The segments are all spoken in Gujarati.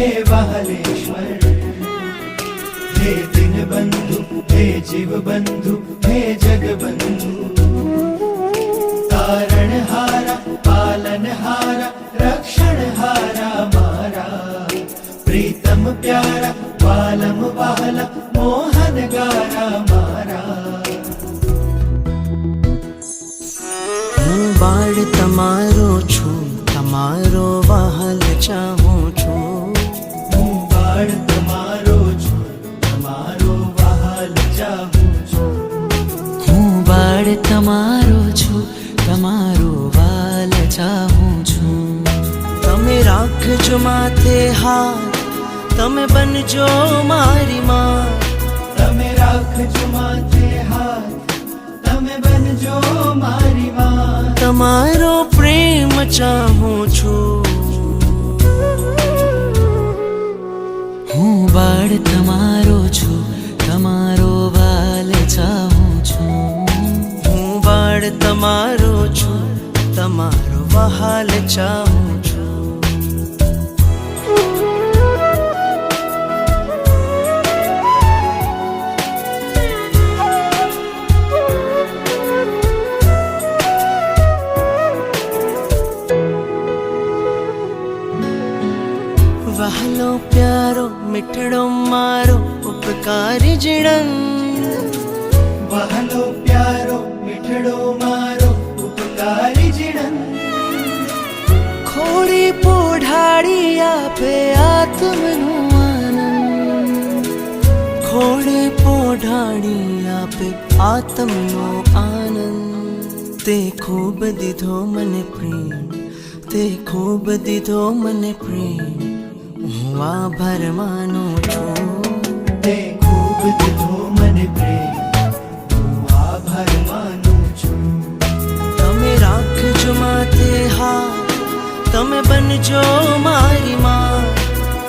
हे वाहलेश्वर, हे दिन बंधु, हे जीव बंधु, हे जग बंधु। तारण हारा, पालन हारा, रक्षण हारा मारा, प्रीतम प्यारा, वालम वाहला, मोहन गारा मारा। હું બાળ તમારો છું, તમારો વહાલ ચાહું છું। હું બાળ તમારો છું, તમારો વહાલ ચાહું છું। હું બાળ તમારો છું, તમારો વાલ ચાહું છું। તમે રાખજો માથે હાથ, તમે બનજો મારી માં। તમે રાખજો માથે હાથ, તમે બનજો મારી માં। તમારો પ્રેમ ચાહું છું। હું બાળ તમારો છું, તમારો વાલ ચાહું છું। હું બાળ તમારો છું, તમારો વહાલ ચાહું છું। વહાલો પ્યારો મીઠડો મારો ઉપકારી જીણન। વહાલો પ્યારો મીઠડો મારો ઉપકારી જીણન। ખોડી પોઢાડી આપે આત્મનું આનંદ। ખોડી પોઢાડી આપે આત્મનો આનંદ। તે ખૂબ દીધો મને પ્રેમ, તે ખૂબ દીધો મને પ્રેમ। હું આભાર માનું છું। તે ખૂબ દીધો મને પ્રેમ, હું આભાર માનું છું। તમે રાખજો માથે હાથ, તમે બનજો મારી માં।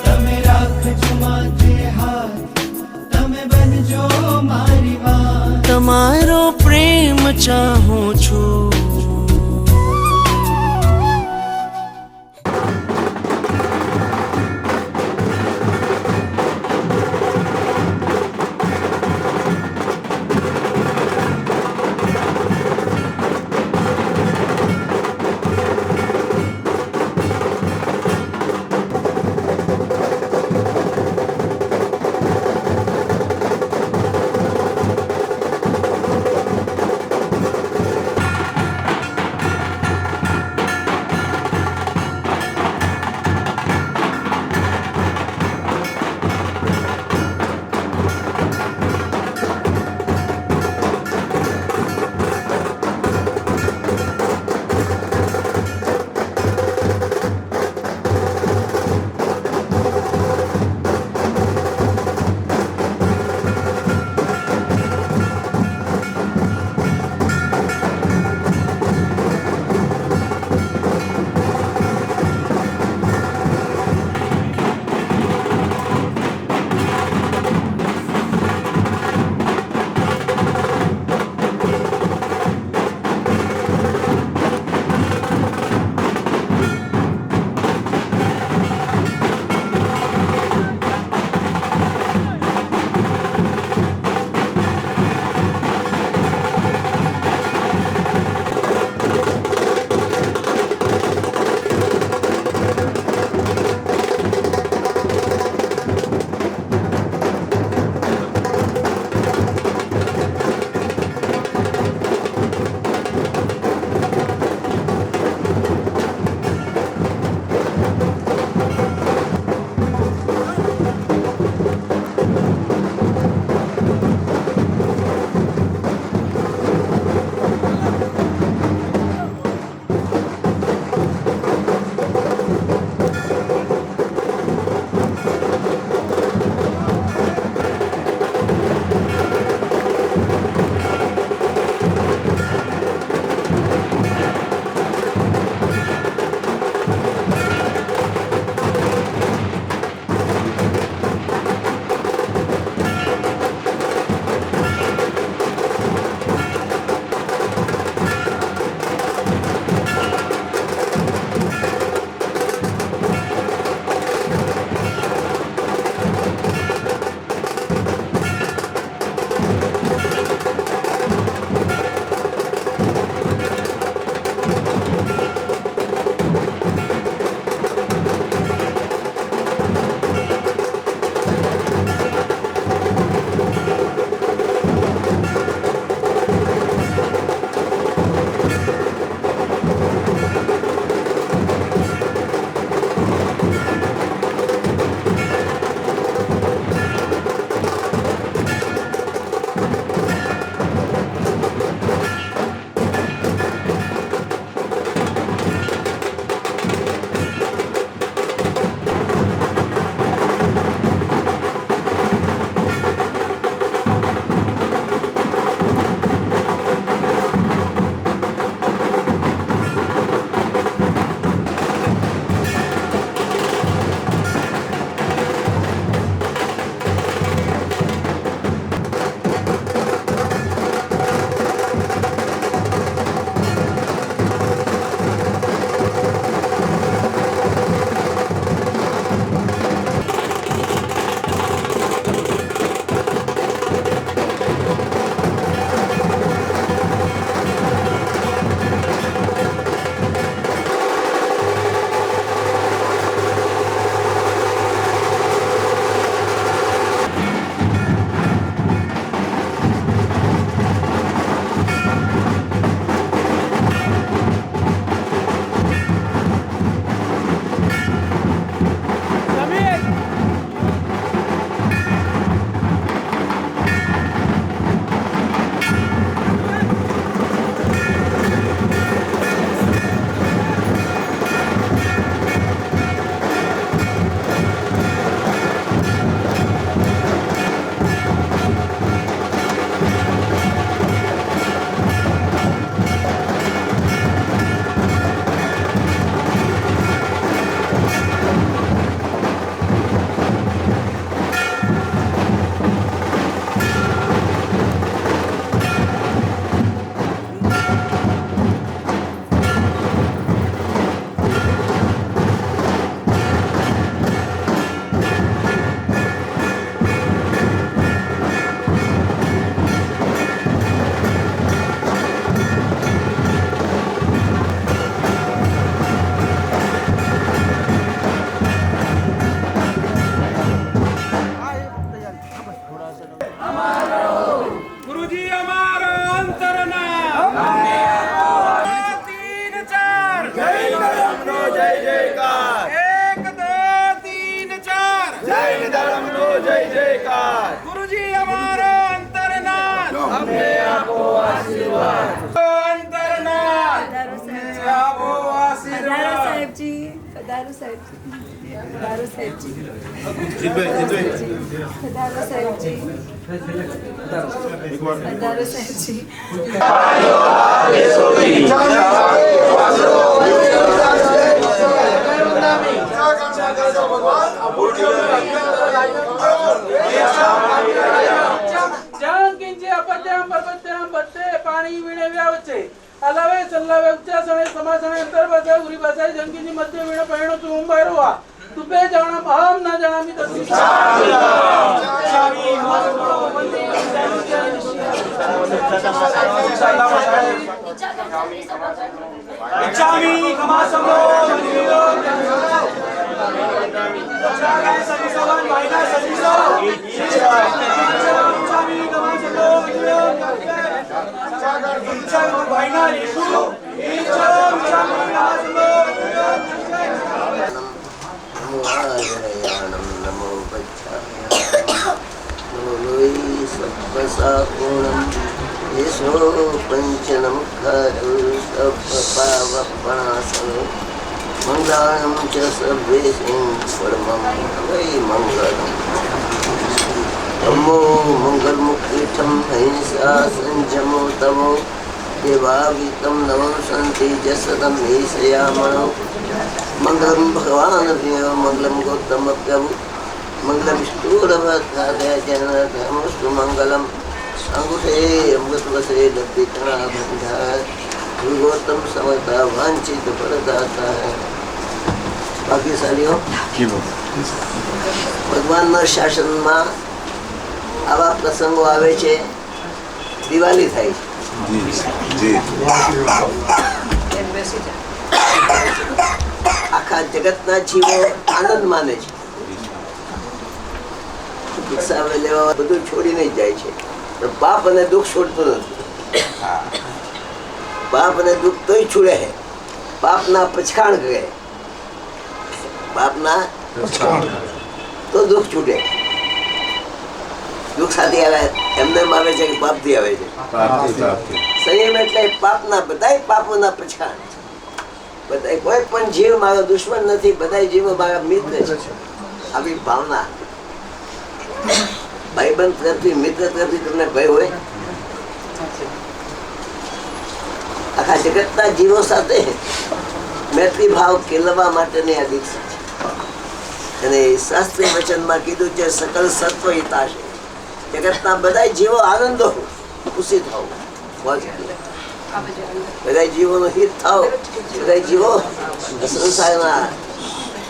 તમે રાખજો માથે હાથ, તમે બનજો મારી માં। તમારો પ્રેમ ચાહું છું। સાહેબજી પધારો સાહેબજી પધારો સાહેબજી પધારો સાહેબજી પધારો સાહેબજી પાણી વીણે વ્યાવ છે અલાવે સલ્લાવે ઉચ્ચાસણે સમાસણે અંતર્ભાષા ઉરી ભાષાએ જંગીની મધ્ય વીણ પહેણો તું ઉંબાયરોવા તુબે જાણમ અહમ ના જાણામી તસ્મી इच्छामि कमासमो नमो सत्वसापूर्णम् येषो पञ्चनमुखारु सपावपणासनो मङ्गलानं च सर्वेषां परमं वै मङ्गलम् तमो मङ्गलमुखीठं हिंसा संयमो तमो देवावितं नवं सन्ति जसदं ईशयामणो मङ्गलं भगवान् प्रियो मङ्गलं गौतमप्रभु मंगलम विष्णुरवतादय जनधर्मस्तु मंगलम अंगुठे अमृत वसे लपिता बंधा गौतम समता वांछित फलदाता है ભાગ્યશાળીઓ ભગવાનના શાસનમાં આવા પ્રસંગો આવે છે. દિવાળી થાય છે, આખા જગતના જીવો આનંદ માને છે. ભિક્ષા લેવા બધું છોડીને જ જાય છે, પણ પાપ અને દુઃખ છોડતું નથી. પાપ અને દુઃખ તોય છોડે છે. પાપના પછાણ કરે, પાપના તો દુઃખ છૂટે. દુઃખ સાથે આવે એમને આવે છે કે પાપ થી આવે છે. સંયમ એટલે પાપના બધા પાપોના પછાણ. બધા કોઈ પણ જીવ મારો દુશ્મન નથી, બધા જીવો મારા મિત્ર છે. આવી ભાવના ભાઈબંધ તરફથી, મિત્ર તરફથી તમને ભય હોય. આખા જગતના જીવો સાથે મૈત્રી ભાવ કેળવવા માટેની આ દીક્ષા છે. અને શાસ્ત્રીય વચનમાં કીધું છે સકલ સત્વ હિતાશે. જગતના બધા જીવો આનંદો ખુશી થાવ, બધા જીવોનું હિત થાવ. બધા જીવો સંસારના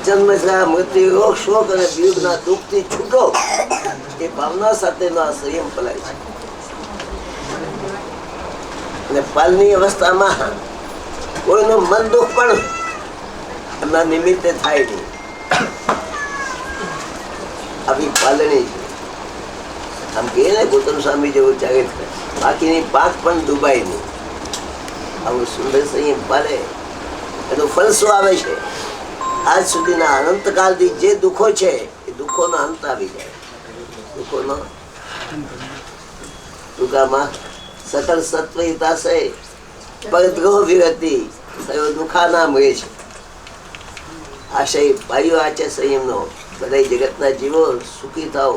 જન્મ મૃત્યુ રોગ શોક અને વિયુગના દુઃખથી છૂટો એ ભાવના સાથેનો આ સંયમ ફલાય છે. અને પાલની અવસ્થામાં કોઈનું મન દુઃખ પણ એમના નિમિત્તે થાય નહીં. આવી પાલણી છે. આમ કહે ને ગૌતમ સ્વામી જેવું ચાલે, બાકીની પાંખ પણ ડૂબાય નહીં. આવું સુંદર સંયમ પાલે એનું ફળ શું આવે છે? આજ સુધીના અનંતકાળથી જે દુઃખો છે એ દુઃખોનો અંત આવી જાય. દુઃખોનો ટૂંકામાં સકલ સત્વહિતાશે પરદ્રોહ વિરતિ સયો દુઃખાના મળે છે. આશય પાયો આ છે સંયમનો. બધા જગતના જીવો સુખી થાવ,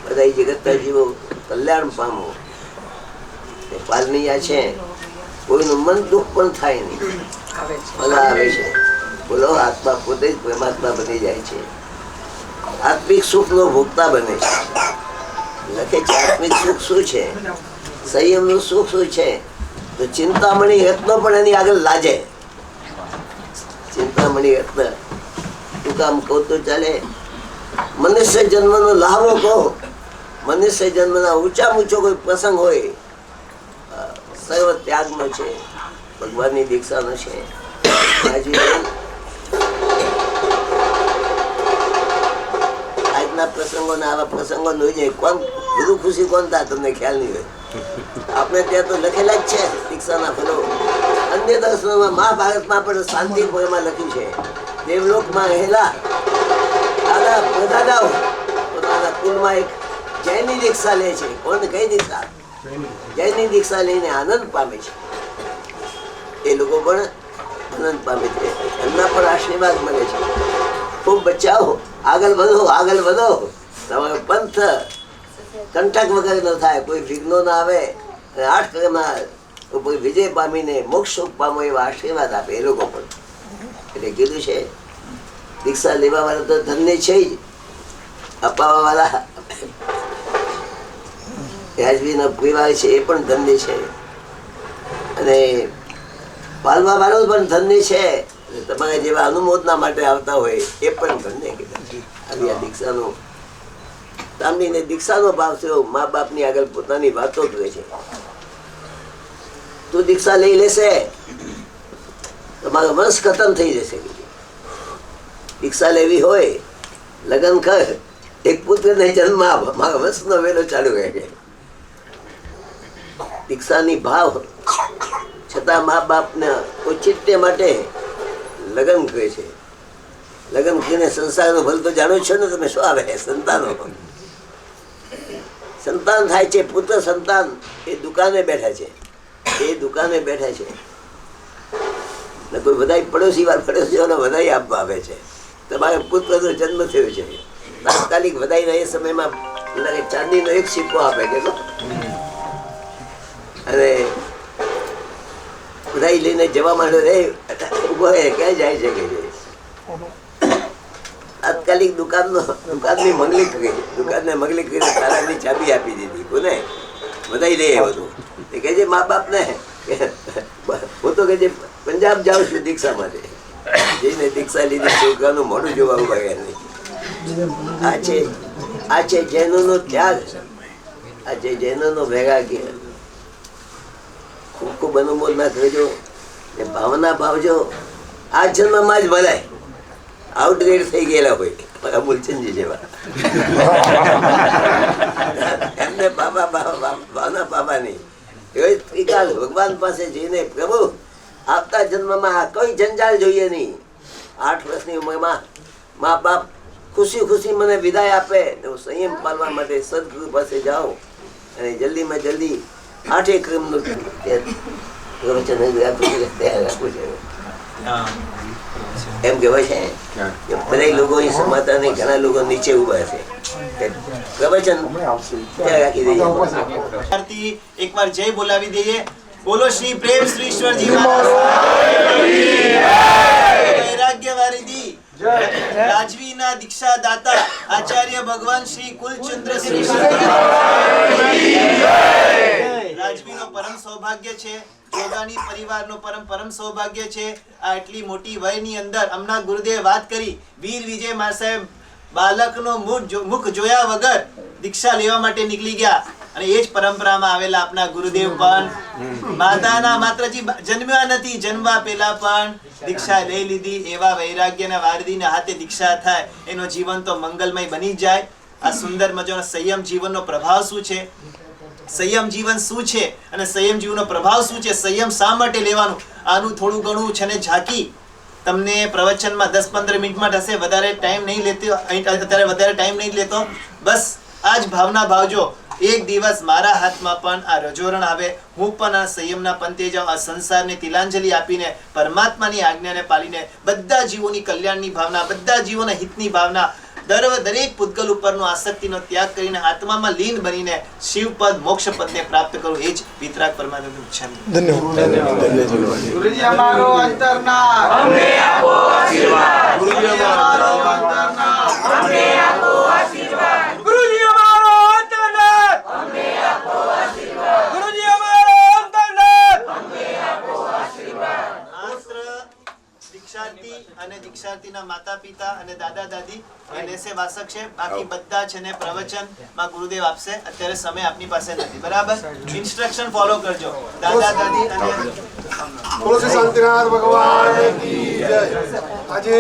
બધા જગતના જીવો કલ્યાણ પામો. એ પાલની આ છે. કોઈનું મન દુઃખ પણ થાય નહીં, ભલા આવે છે. બોલો, આત્મા પોતે જ પરમાત્મા બની જાય છે. આત્મિક સુખ નો ભોગતા બને છે. લખે છે આત્મિક સુખ શું છે, સંયમ નું સુખ શું છે? તો ચિંતામણી રત્નો પણ એની આગળ લાજે. ચિંતામણી રત્ન તું કામ કહું તો ચાલે. મનુષ્ય જન્મ નો લાભો કહો. મનુષ્ય જન્મ ના ઊંચા ઊંચો કોઈ પ્રસંગ હોય, સર્વ ત્યાગ નો છે, ભગવાનની દીક્ષા નો છે. આજના પ્રસંગો ને આવા પ્રસંગો જોઈ જાય કોણ બધું ખુશી કોણ થાય તમને ખ્યાલ નહીં હોય. આપણે ત્યાં તો લખેલા જ છે દીક્ષાના ફલો. અન્ય દર્શનોમાં મહાભારતમાં પણ શાંતિપુરમાં લખ્યું છે. દેવલોકમાં રહેલા દાદા પ્રદાદાઓ પોતાના કુલમાં એક જૈનની દીક્ષા લે છે. કોણ કઈ દીક્ષા? જૈનની દીક્ષા લઈને આનંદ પામે છે એ લોકો પણ આનંદ પામે છે, એમના પણ આશીર્વાદ મળે છે. ખૂબ બચાવો, આગળ વધો. તમારો પંથ કંટક વગર ન થાય, કોઈ વિઘ્નો ના આવે, 8 કલાકમાં કોઈ વિજય પામીને મોક્ષ પામો એવા આશીર્વાદ આપે એ લોકો પણ. એટલે કીધું છે દીક્ષા લેવા વાળા તો ધન્ય છે જ, અપાવવા વાળા વ્યાજબીનો પરિવાર છે એ પણ ધન્ય છે, અને પાલવા વાળો પણ ધન્ય છે. તમારે જેવા અનુમોદના માટે આવતા હોય એ પણ ધન્ય કીધા. આવી આ દીક્ષાનો તામણીને દીક્ષાનો ભાવ થયો, મા બાપની આગળ પોતાની વાતો કરે છે. તું દીક્ષા લઈ લેશે તમારો વંશ ખતમ થઈ જશે. દીક્ષા લેવી હોય લગ્ન કર, એક પુત્રને જન્મ આપ, મારો વંશનો વેલો ચાલુ રહે છે. દીક્ષાની ભાવ છતાં મા બાપને ઔચિત્ય માટે લગ્ન કરે છે. લગ્ન કરીને સંસારનો ભલ તો જાણો છો ને તમે, શું આવે સંતાનો, સંતાન થાય છે. પુત્ર સંતાન એ દુકાને બેઠા છે, કોઈ બધાય પડોશીઓને વધાઈ આપવા આવે છે. તમારા પુત્રનો જન્મ થયો છે, તાત્કાલિક વધાઈના એ સમયમાં ચાંદીનો એક સિક્કો આપે કે અને વધાઈ લઈને જવા માંડે રે ઉભો ક્યાં જાય છે કે તાત્કાલિક દુકાનની મંગલી કરી, દુકાનને મંગલી કરીને તારાની ચાબી આપી દીધી કોને વધાઈ લે. બધું એ કહે છે મા બાપ ને, હું તો કહે છે પંજાબ જાઉં છું દીક્ષા માટે, જઈને દીક્ષા લીધી છોકરાનું મોઢું જોવા ઉભા નહીં. આ છે જૈનોનો ત્યાગ, આ છે જૈનોનો વૈરાગ્ય. ખૂબ ખૂબ અનુમોદના કરજો ને ભાવના ભાવજો. આ જન્મમાં જ ભલાય આઉટગ્રેડ થઈ ગયેલા હોય મૂલચંદજી જેવા, એમને ભાવના બાબા નહીં. ભગવાન પાસે જઈને પ્રભુ આવતા જન્મમાં કોઈ જંજાળ જોઈએ નહીં. 8 વર્ષની ઉંમરમાં મા બાપ ખુશી ખુશી મને વિદાય આપે, હું સંયમ પાલવા માટે સદગુરુ પાસે જાઉં અને જલ્દીમાં જલ્દી 8 ક્રમનું પ્રવચન તૈયાર રાખવું છે. એમ કહેવાય છે કે બધા લોકો અહીં સમાતા નહીં, ઘણા લોકો નીચે ઉભા છે. પ્રવચન ત્યાં રાખી દઈએ. એકવાર જય બોલાવી દઈએ. બોલો શ્રી પ્રેમ શ્રી ઈશ્વરજી વૈરાગ્ય વારિદી રાજવીના દીક્ષા દાતા આચાર્ય ભગવાન શ્રી કુલચંદ્ર શ્રી રાજવીનો પરમ સૌભાગ્ય છે, જોગાની પરિવારનો પરમ સૌભાગ્ય છે. આ એટલી મોટી વયની અંદર હમણાં ગુરુદેવે વાત કરી, વીર વિજય મા સાહેબ બાલકનો મુખ જોયા વગર દીક્ષા લેવા માટે નીકળી ગયા, અને એ જ પરંપરામાં આવેલા આપણા ગુરુદેવ પણ માતાના માત્રજી જન્મ્યા નથી, જન્મવા પહેલા પણ દીક્ષા લઈ લીધી. એવા વૈરાગ્યના વારદીના હાથે દીક્ષા થાય, એનો જીવન તો મંગલમય બની જાય. આ સુંદર મજાનો સંયમ જીવનનો પ્રભાવ શું છે, સંયમ જીવન શું છે અને સંયમ જીવનનો પ્રભાવ શું છે, સંયમ શા માટે લેવાનું, આનું થોડું ઘણું છે ને ઝાંકી તમને પ્રવચનમાં 10-15 મિનિટમાં થશે. વધારે ટાઈમ નહીં લેતો, અત્યારે વધારે ટાઈમ નહીં લેતો. બસ આ જ ભાવના ભાવજો. એક દિવસ મારા હાથમાં પણ આ રજોરણ આવે, હું પણ આ સંયમના પંથે જાઉં, આ સંસારને તિલાંજલિ આપીને પરમાત્માની આજ્ઞાને પાલીને બધા જીવોની કલ્યાણની ભાવના, બધા જીવોના હિતની ભાવના, દરેક પૂતગલ ઉપરનો આસક્તિનો ત્યાગ કરીને આત્મામાં લીન બનીને શિવપદ મોક્ષપદને પ્રાપ્ત કરું, એ જ વિતરાગ પરમાનંદ ઈચ્છા. ગુરુજી અમારો અંતરનાથ અમને આપો આશીર્વાદ, ગુરુજી અમારો અંતરનાથ અમને આપો આશીર્વાદ, ગુરુજી અમારો અંતરનાથ અમને આપો આશીર્વાદ, ગુરુજી અમારો અંતરનાથ અમને આપો આશીર્વાદ. માત્ર દીક્ષાર્થી અને દીક્ષાર્થીના માતા પિતા અને દાદા દાદી એ લેશે વાસક છે, બાકી બધા છે ને પ્રવચન માં ગુરુદેવ આપશે. અત્યારે સમય આપની પાસે નથી, બરાબર? ઇન્સ્ટ્રક્શન ફોલો કરજો દાદા દાદી અને બોલો શ્રી શાંતિનાથ ભગવાન કી જય. આજે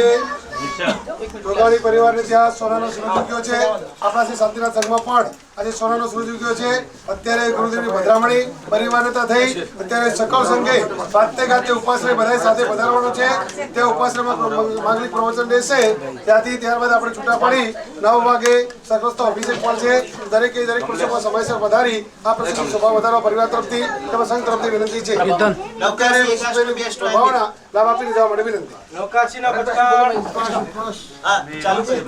જોગાણી પરિવારને ત્યાં સોનાનો શિરો મૂક્યો છે. આપણા શ્રી શાંતિનાથ સંઘમાં પણ આજે સોનાનો સૂરજ ઉગ્યો છે. અત્યારે ગુરુદેવની પધરામણી પરિવારતા થઈ અત્યારે સકળ સંઘે વાતે ગાતે ઉપાશ્રય બધા સાથે પધારવાનો છે. તે ઉપાશ્રયમાં માંગલિક પ્રવચન રહેશે. ત્યારબાદ આપણે છૂટા પડી 9 વાગે સર્વસ્થ અભિષેક પણ છે. દરેક પુરુષોમાં સમયસર વધારી આ પ્રસંગ શોભા વધારવા પરિવાર તરફથી તેમજ સંઘ તરફથી વિનંતી છે. ભાવના લાભ આપીને જવા માટે વિનંતી. હા, ચાલુ કરી.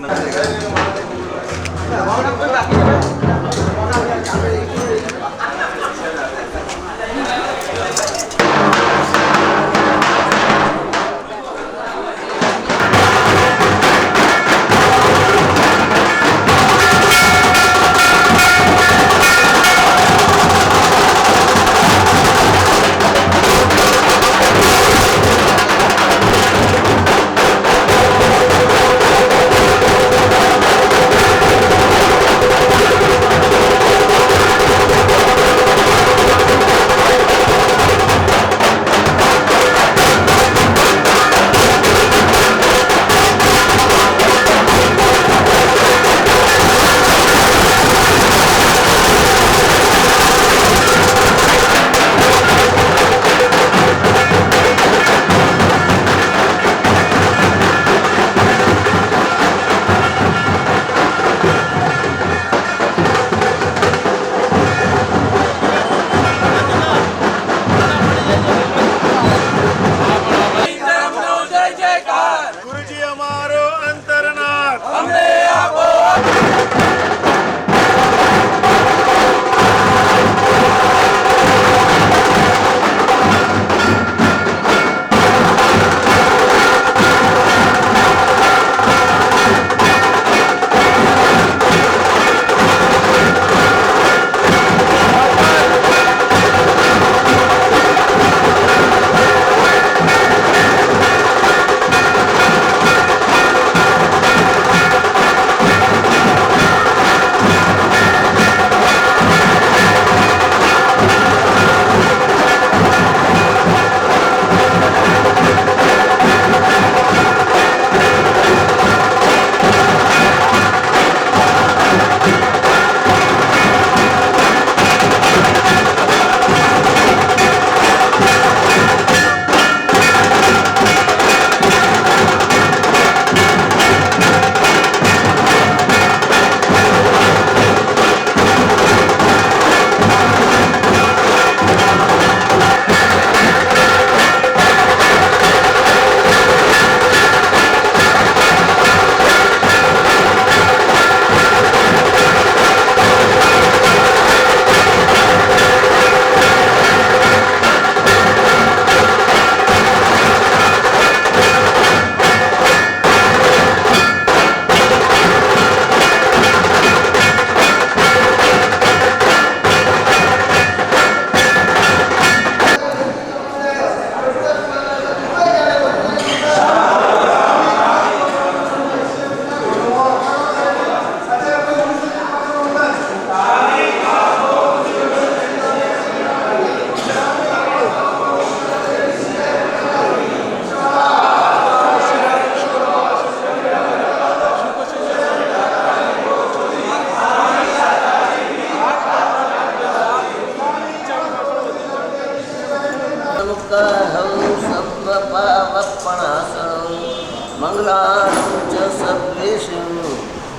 मंगलानं च सर्वेषु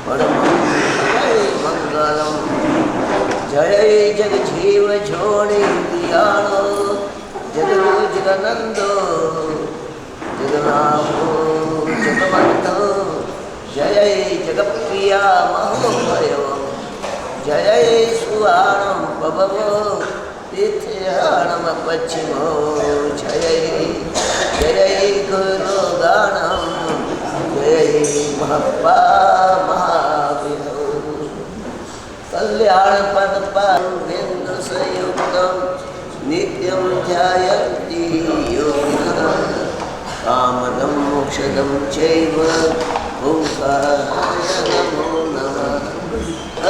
परमंगलम जय जगजीव झोड़े दियानो जगरो जगनंदो जगन्नाथो जगवंतो जय जगप्रिया महोदयो जय सुवाणं पववो तीर्थयाणं पश्चिमो जय जय गुरुगाणं जय महप्पा महाविनो कल्याण पदपार्विंद संयुक्तं नित्यं ध्यायन्ति योगिनः कामदं मोक्षदं चैव ओंकाराय नमो नमः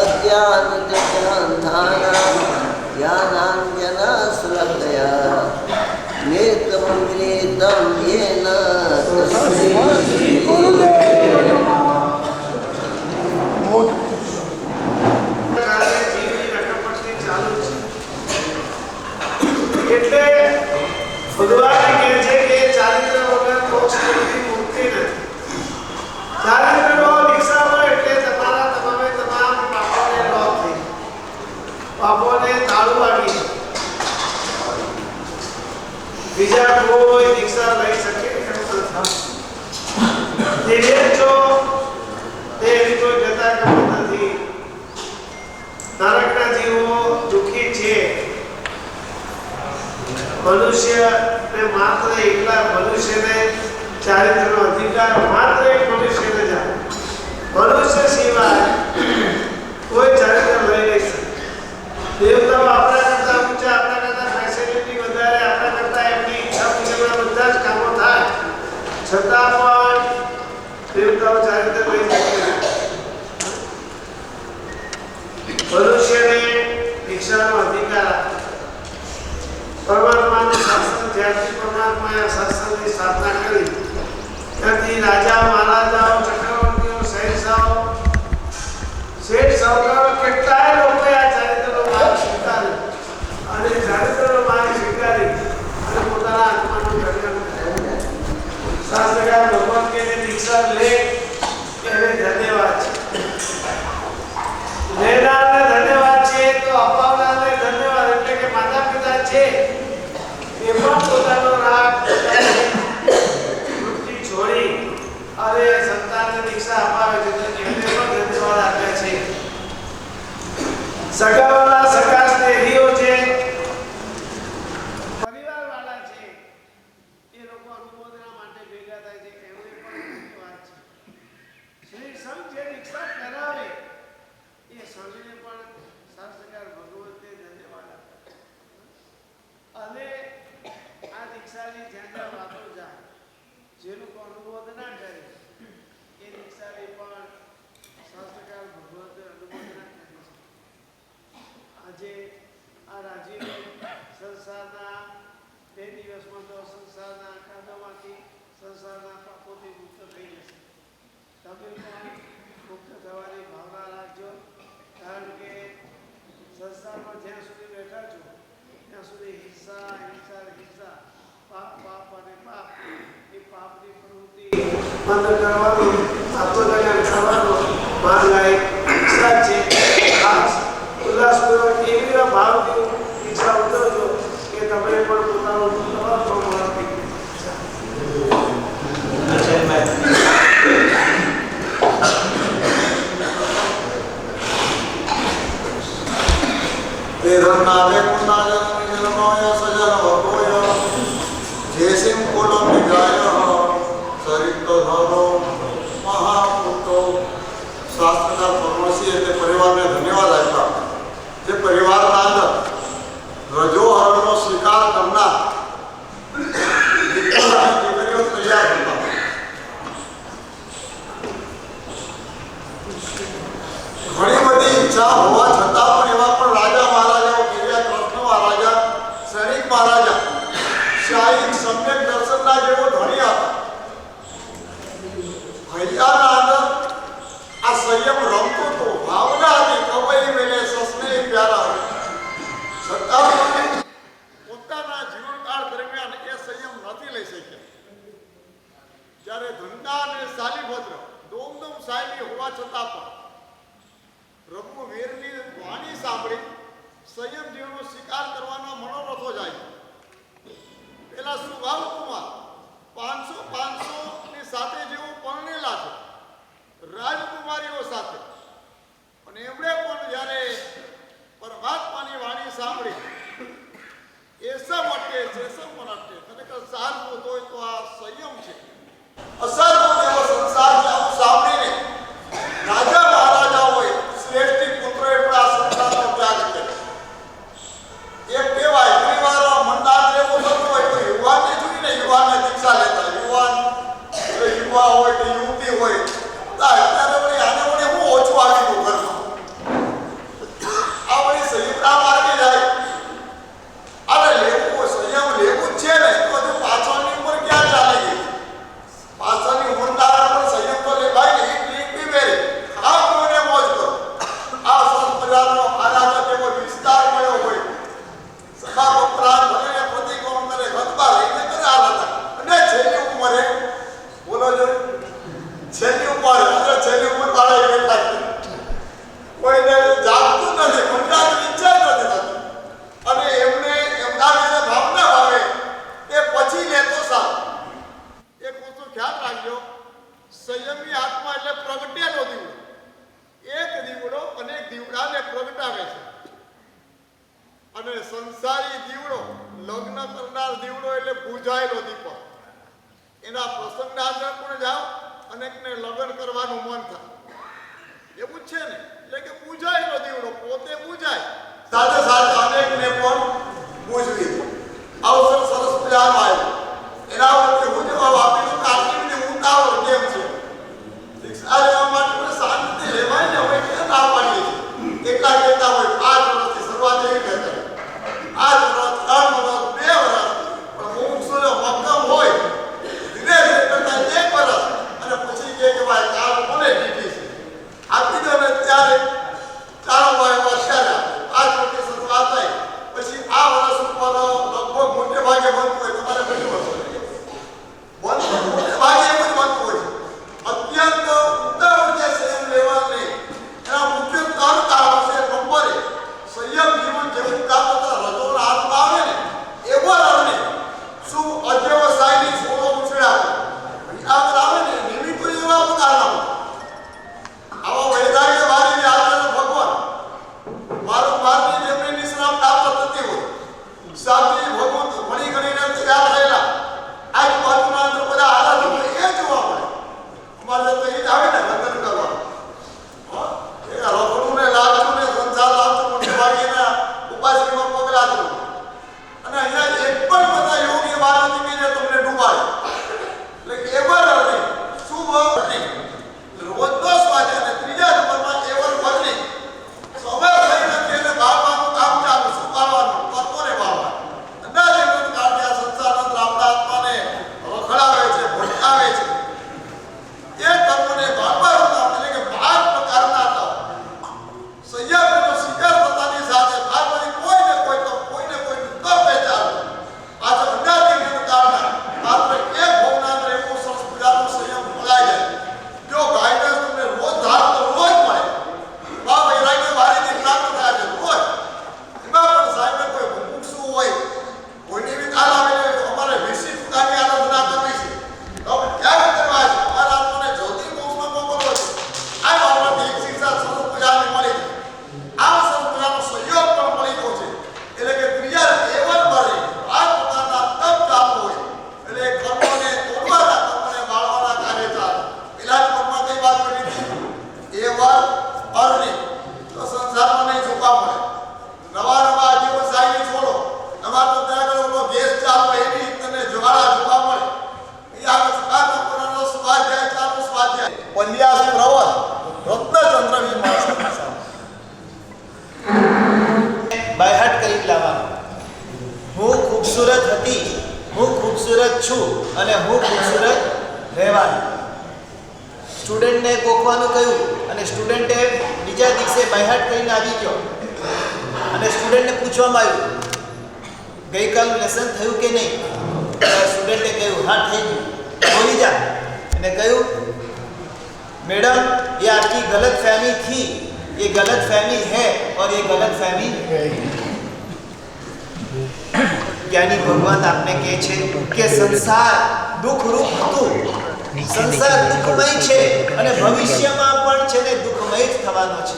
अज्ञानजन्धानां ज्ञानाञ्जनशलाकया नेत्रमन्त्रितं येन तस्मै ભગવાન કહે છે કે ચારિત્ર વગર મોક્ષની મુક્તિ નથી. ચારિત્રનો દીક્ષા હોય એટલે તમારા તમામે તમામ પાપોને લોપ થઈ જાય. પાપોને તાળું વાગી જાય. બીજા કોઈ દીક્ષા લઈ શકે એમ નથી. ધીરે જો તે એવી કોઈ ગતા ગમત નથી. નરકના જીવો દુઃખી છે. મનુષ્ય ને માત્ર એકલા મનુષ્યને ચારિત્રનો અધિકાર માત્ર એક મનુષ્યને જ આપે. મનુષ્ય સિવાય કોઈ ચારિત્ર લઈ નહીં શકે. દેવતાઓ આપણા કરતા ઊંચા, આપણા કરતા ફેસિલિટી વધારે, આપણા કરતા એમની ઈચ્છા મુજબના બધા જ કામો થાય, છતાં પણ દેવતાઓ ચારિત્ર લઈ શકે નહીં. મનુષ્યને દીક્ષાનો અધિકાર આપે. પરમાત્માનું શાસન જ્યારથી પરમાત્માએ આ શાસનની સ્થાપના કરી ત્યાંથી રાજા, મહારાજાઓ, ચક્રવર્તીઓ, શહેનશાહો, શેઠ સાહુકારો કેટલાય લોકોએ આ ચારિત્રનો માર્ગ સ્વીકાર્યો અને ચારિત્રનો માર્ગ સ્વીકારી અને પોતાના આત્માનું કલ્યાણ કર્યું. શાસ્ત્રકાર ભગવાન કે દીક્ષા લે એને ધન્યવાદ છે. લેનારને ધન્યવાદ છે તો અપાવનારને ધન્યવાદ. એટલે કે માતા પિતા છે એ પણ પોતાનો રાગ વૃત્તિ છોડી અને સંતાનને દીક્ષા અપાવે છે તો એમને પણ ધન્યવાદ આપે છે. સગાવાળા, સગા સ્નેહીઓ છે, પરિવારવાળા છે, એ લોકો અનુમોદના માટે ભેગા થાય છે, એમને પણ ધન્યવાદ છે. શ્રી સંત જે દીક્ષા કરાવે એ સ્વામીને પણ શાસ્ત્રકાર ભગવતે ધન્યવાદ આપે. અને આ દીક્ષાની જ્યાં જ્યાં વાતો જાય, જે લોકો અનુમોદના કરે એ દીક્ષાની પણ શાસ્ત્રકાર ભગવતે અનુમોદના કરી છે. આજે આ રાજીવ સંસારના 2 દિવસમાં તો સંસારના કાંદામાંથી, સંસારના પાપોથી મુક્ત થઈ જશે. તમે પણ મુક્ત થવાની ભાવના રાખજો. કારણ કે સંસારમાં જ્યાં સુધી બેઠા છો ત્યાં સુધી હિંસા, હિંસા, હિંસા, પાપ, પાપ અને પાપ, એ પાપની પ્રવૃત્તિ બંધ કરવાનો, આત્મકલ્યાણ કરવાનો માર્ગ આ એક દીક્ષા છે. ખાસ ઉલ્લાસપૂર્વક એવી ભાવથી દીક્ષા ઉતરજો કે તમે પણ પોતાનો वेदनावे कुनाय निजनोय सजन भगोय जैसिम कुलो निजाय सरित धरो महापुतो. शास्त्रकार परमसी એટલે પરિવારને ધન્યવાદ આપ્યા. જે પરિવારના અંદર રજોહરનો સ્વીકાર કરનાર દીકરીઓ તૈયાર હતા. ઘણી બધી ઈચ્છા હોવા છતાં પણ એવા પણ રાજા મહારાજાઓ કેવા કૃષ્ણ મહારાજા, સૈનિક મહારાજા, શાહી સમ્યક દર્શનના જેવો ધણી હતા. હૈયાના અંદર આ સંયમ રમતો હતો, ભાવના હતી, કવઈ મેલે સસને પ્યારા હતી. છતાં પણ પોતાના જીવનકાળ દરમિયાન એ સંયમ નથી લઈ શક્યા. જ્યારે ધનકા અને શાલીભદ્ર દોમદમ શાયલી હોવા છતાં પણ રઘુવીરની વાણી સાંભળી સંયમ જીવનનો શિકાર કરવાનો મનોરથો જાય. પેલા સુભાવ કુમાર 500 ની સાથે જેઓ પરણેલા છે રાજકુમારીઓ સાથે, અને એમણે પણ જ્યારે પરમાત્માની વાણી સાંભળી એસમ અટકે શેષમ પણ અટકે. ખરેખર સારભૂત હોય તો આ સંયમ છે. અસારભૂત એવો સંસાર છે. આવું સાંભળીને રાજા મહારાજા હોય, શ્રેષ્ઠી પુત્રોએ પણ આ સંસારનો ત્યાગ કર્યો. એમ કહેવાય ઘણી વાર મનદાર એવું થતું હોય તો યુવાનને જોઈને યુવાનને દીક્ષા લેતા. યુવા હોય કે યુવતી હોય, અત્યારે વળી આને વળી હું ઓછું આવી ગયું ઘરમાં, આ વળી સંયમના માર્ગે જાય. અરે લેવું સંયમ લેવું જ છે ને, તો હજુ પાછળની ઉંમર ક્યાં ચાલી ગઈ? કરનાર દીવડો એટલે પૂજાયેલો દીપક. એના પ્રસંગને આદર પણ જાઓ, અનેકને લગ્ન કરવાનું મન થાય. એવું જ છે ને, એટલે કે પૂજાયેલો દીવડો પોતે પૂજાય, સાથે સાથે અનેકને પણ પૂજવી. અવસર સરસ મજાનો આવ્યો. એના વચ્ચે હું જવાબ આપી દઉં કે આટલી બધી ઉતાવળ કેમ છે? શિક્ષા લેવા માટે શાંતિ લેવાય ને, હવે કેમ ના પાડીએ છીએ? એટલા કહેતા હોય 5 વર્ષથી શરૂઆત એવી કહેતા 5 વર્ષ, 3 વર્ષ, 2 વર્ષ, પણ મુમુક્ષુનો મક્કમ હોય ધીરે ધીરે કરતા 1 વર્ષ, અને પછી કહે કે ભાઈ કામ કોને દીધી છે આપી દો ને. ત્યારે ચાલો ભાઈ વર્ષ 5 વર્ષની શરૂઆત થઈ, પછી આ વર્ષ ઉપર લગભગ મોટે ભાગે બનતું હોય. તમારે કેટલું વર્ષ બનતું? મોટે ભાગે એવું જ બનતું હોય છે. અત્યંત ઉત્તર જે સંયમ લેવાને એના મુખ્ય 3 કારણો છે. નંબર 1, સંયમ જીવન જેવું પ્રાપ્ત થતા રજોના હાથમાં આવે ને એવો રણને શું અધ્યવસાયની છોડો ઉછળ્યા આગળ આવે ને નિમિત્તો એવા કારણો. આવા વૈરાગ્ય વાળીને આચાર્ય ભગવાન મારું મારની જેમને નિષ્ણાત પ્રાપ્ત થતી હોય, સાથી ભગવાન ઘણી ઘણીને તૈયાર થયેલા આજુબાજુના અંદર બધા આરાધકો એ જોવા મળે. અમારે તો એ જ આવે ને લગ્ન કરવા. એ રખડું ને લાગતું ને સંસાર લાગતું મોટે ભાગીના ઉપાસનીમાં પગલા જવું. અને અહીંયા એક પણ બધા યોગી વાત નથી કે જે તમને ડૂબાય. એટલે એવર નહીં, શુભ નહીં, રોજનો સ્વાધ્યાય. અને ત્રીજા નંબરમાં એવર ભજની સવાર થઈ નથી એટલે બાળવાનું કામ ચાલુ. શું બાળવાનું? કર્મોને બાળવાનું. અંદાજે કારણ કે આ સંસાર અંદર આપણા આત્માને રખડાવે છે, ભટકાવે છે. એ કર્મને બાળવાનું કામ એટલે કે 12 પ્રકારના હતા. સંયમનો શિકાર થતાની સાથે બાળવાની કોઈને કોઈ તો કોઈને કોઈ તપ ચાલુ. પાછળ અંદાજે કારણે માત્ર એક ભોગના અંદર એવું સરસ મજાનો સંયમ ભલાઈ જાય. જો ગાઈડન્સ તમને રોજ ધારો તો રોજ મળે. બા વૈરાગ્ય વારીથી પ્રાપ્ત થયા છે રોજ. એમાં પણ સાહેબ કોઈ મુમુક્ષુ હોય, કોઈની બી કાલ આવેલી હોય, અમારે વિશિષ્ટ પ્રકારની આરાધના કરવી છે તો આપણે ક્યાં કરવા છે? અમારા આત્માને જ્યોતિ મોક્ષમાં મોકલવો છે. આ બાબતની એક શિક્ષા સરસ મજાની મળી. આ સરસ મજાનો સહયોગ પણ મળી ગયો છે. એટલે કે ત્રીજા એવર ભરે 5 પ્રકારના તપ ચાલુ હોય એટલે કર્મોને તોડવાના, કર્મોને બાળવાના કાર્ય ચાલે. પેલા જ પદમાં કઈ વાત કરી હતી? Ever earning. તો સંસારમાં નહીં ઝુકાવ મળે. નવા નવા અધ્યવસાયને છોડો. તમારે તો ત્યાં આગળ ઓલો ગેસ ચાલુ એની તને જ્વાળા જોવા મળે. એ આગળ સુકાતા પુરાણનો સ્વાધ્યાય ચાલુ સ્વાધ્યાય. પલ્યાસ પ્રવર રત્નચંદ્ર વિમર્શ બાયહાટ કરી લાવવાનું. હું ખૂબસૂરત હતી, હું ખૂબસૂરત છું, અને હું ખૂબસૂરત રહેવાનું. સ્ટુડન્ટને ગોખવાનું કહ્યું, અને સ્ટુડન્ટે બીજા દિવસે બાયહાટ કરીને આવી ગયો. અને સ્ટુડન્ટને પૂછવામાં આવ્યું ગઈકાલનું લેસન થયું કે નહીં? સ્ટુડન્ટે કહ્યું હા થઈ ગયું. બોલી જા. અને કહ્યું मैडम ये आपकी गलत फहमी थी, ये गलत फहमी है और ये गलत फहमी ज्ञानी भगवान आपने કહે છે કે સંસાર દુઃખરૂપ હતું, સંસાર દુઃખમય છે અને ભવિષ્યમાં પણ છે ને દુઃખમય જ થવાનો છે.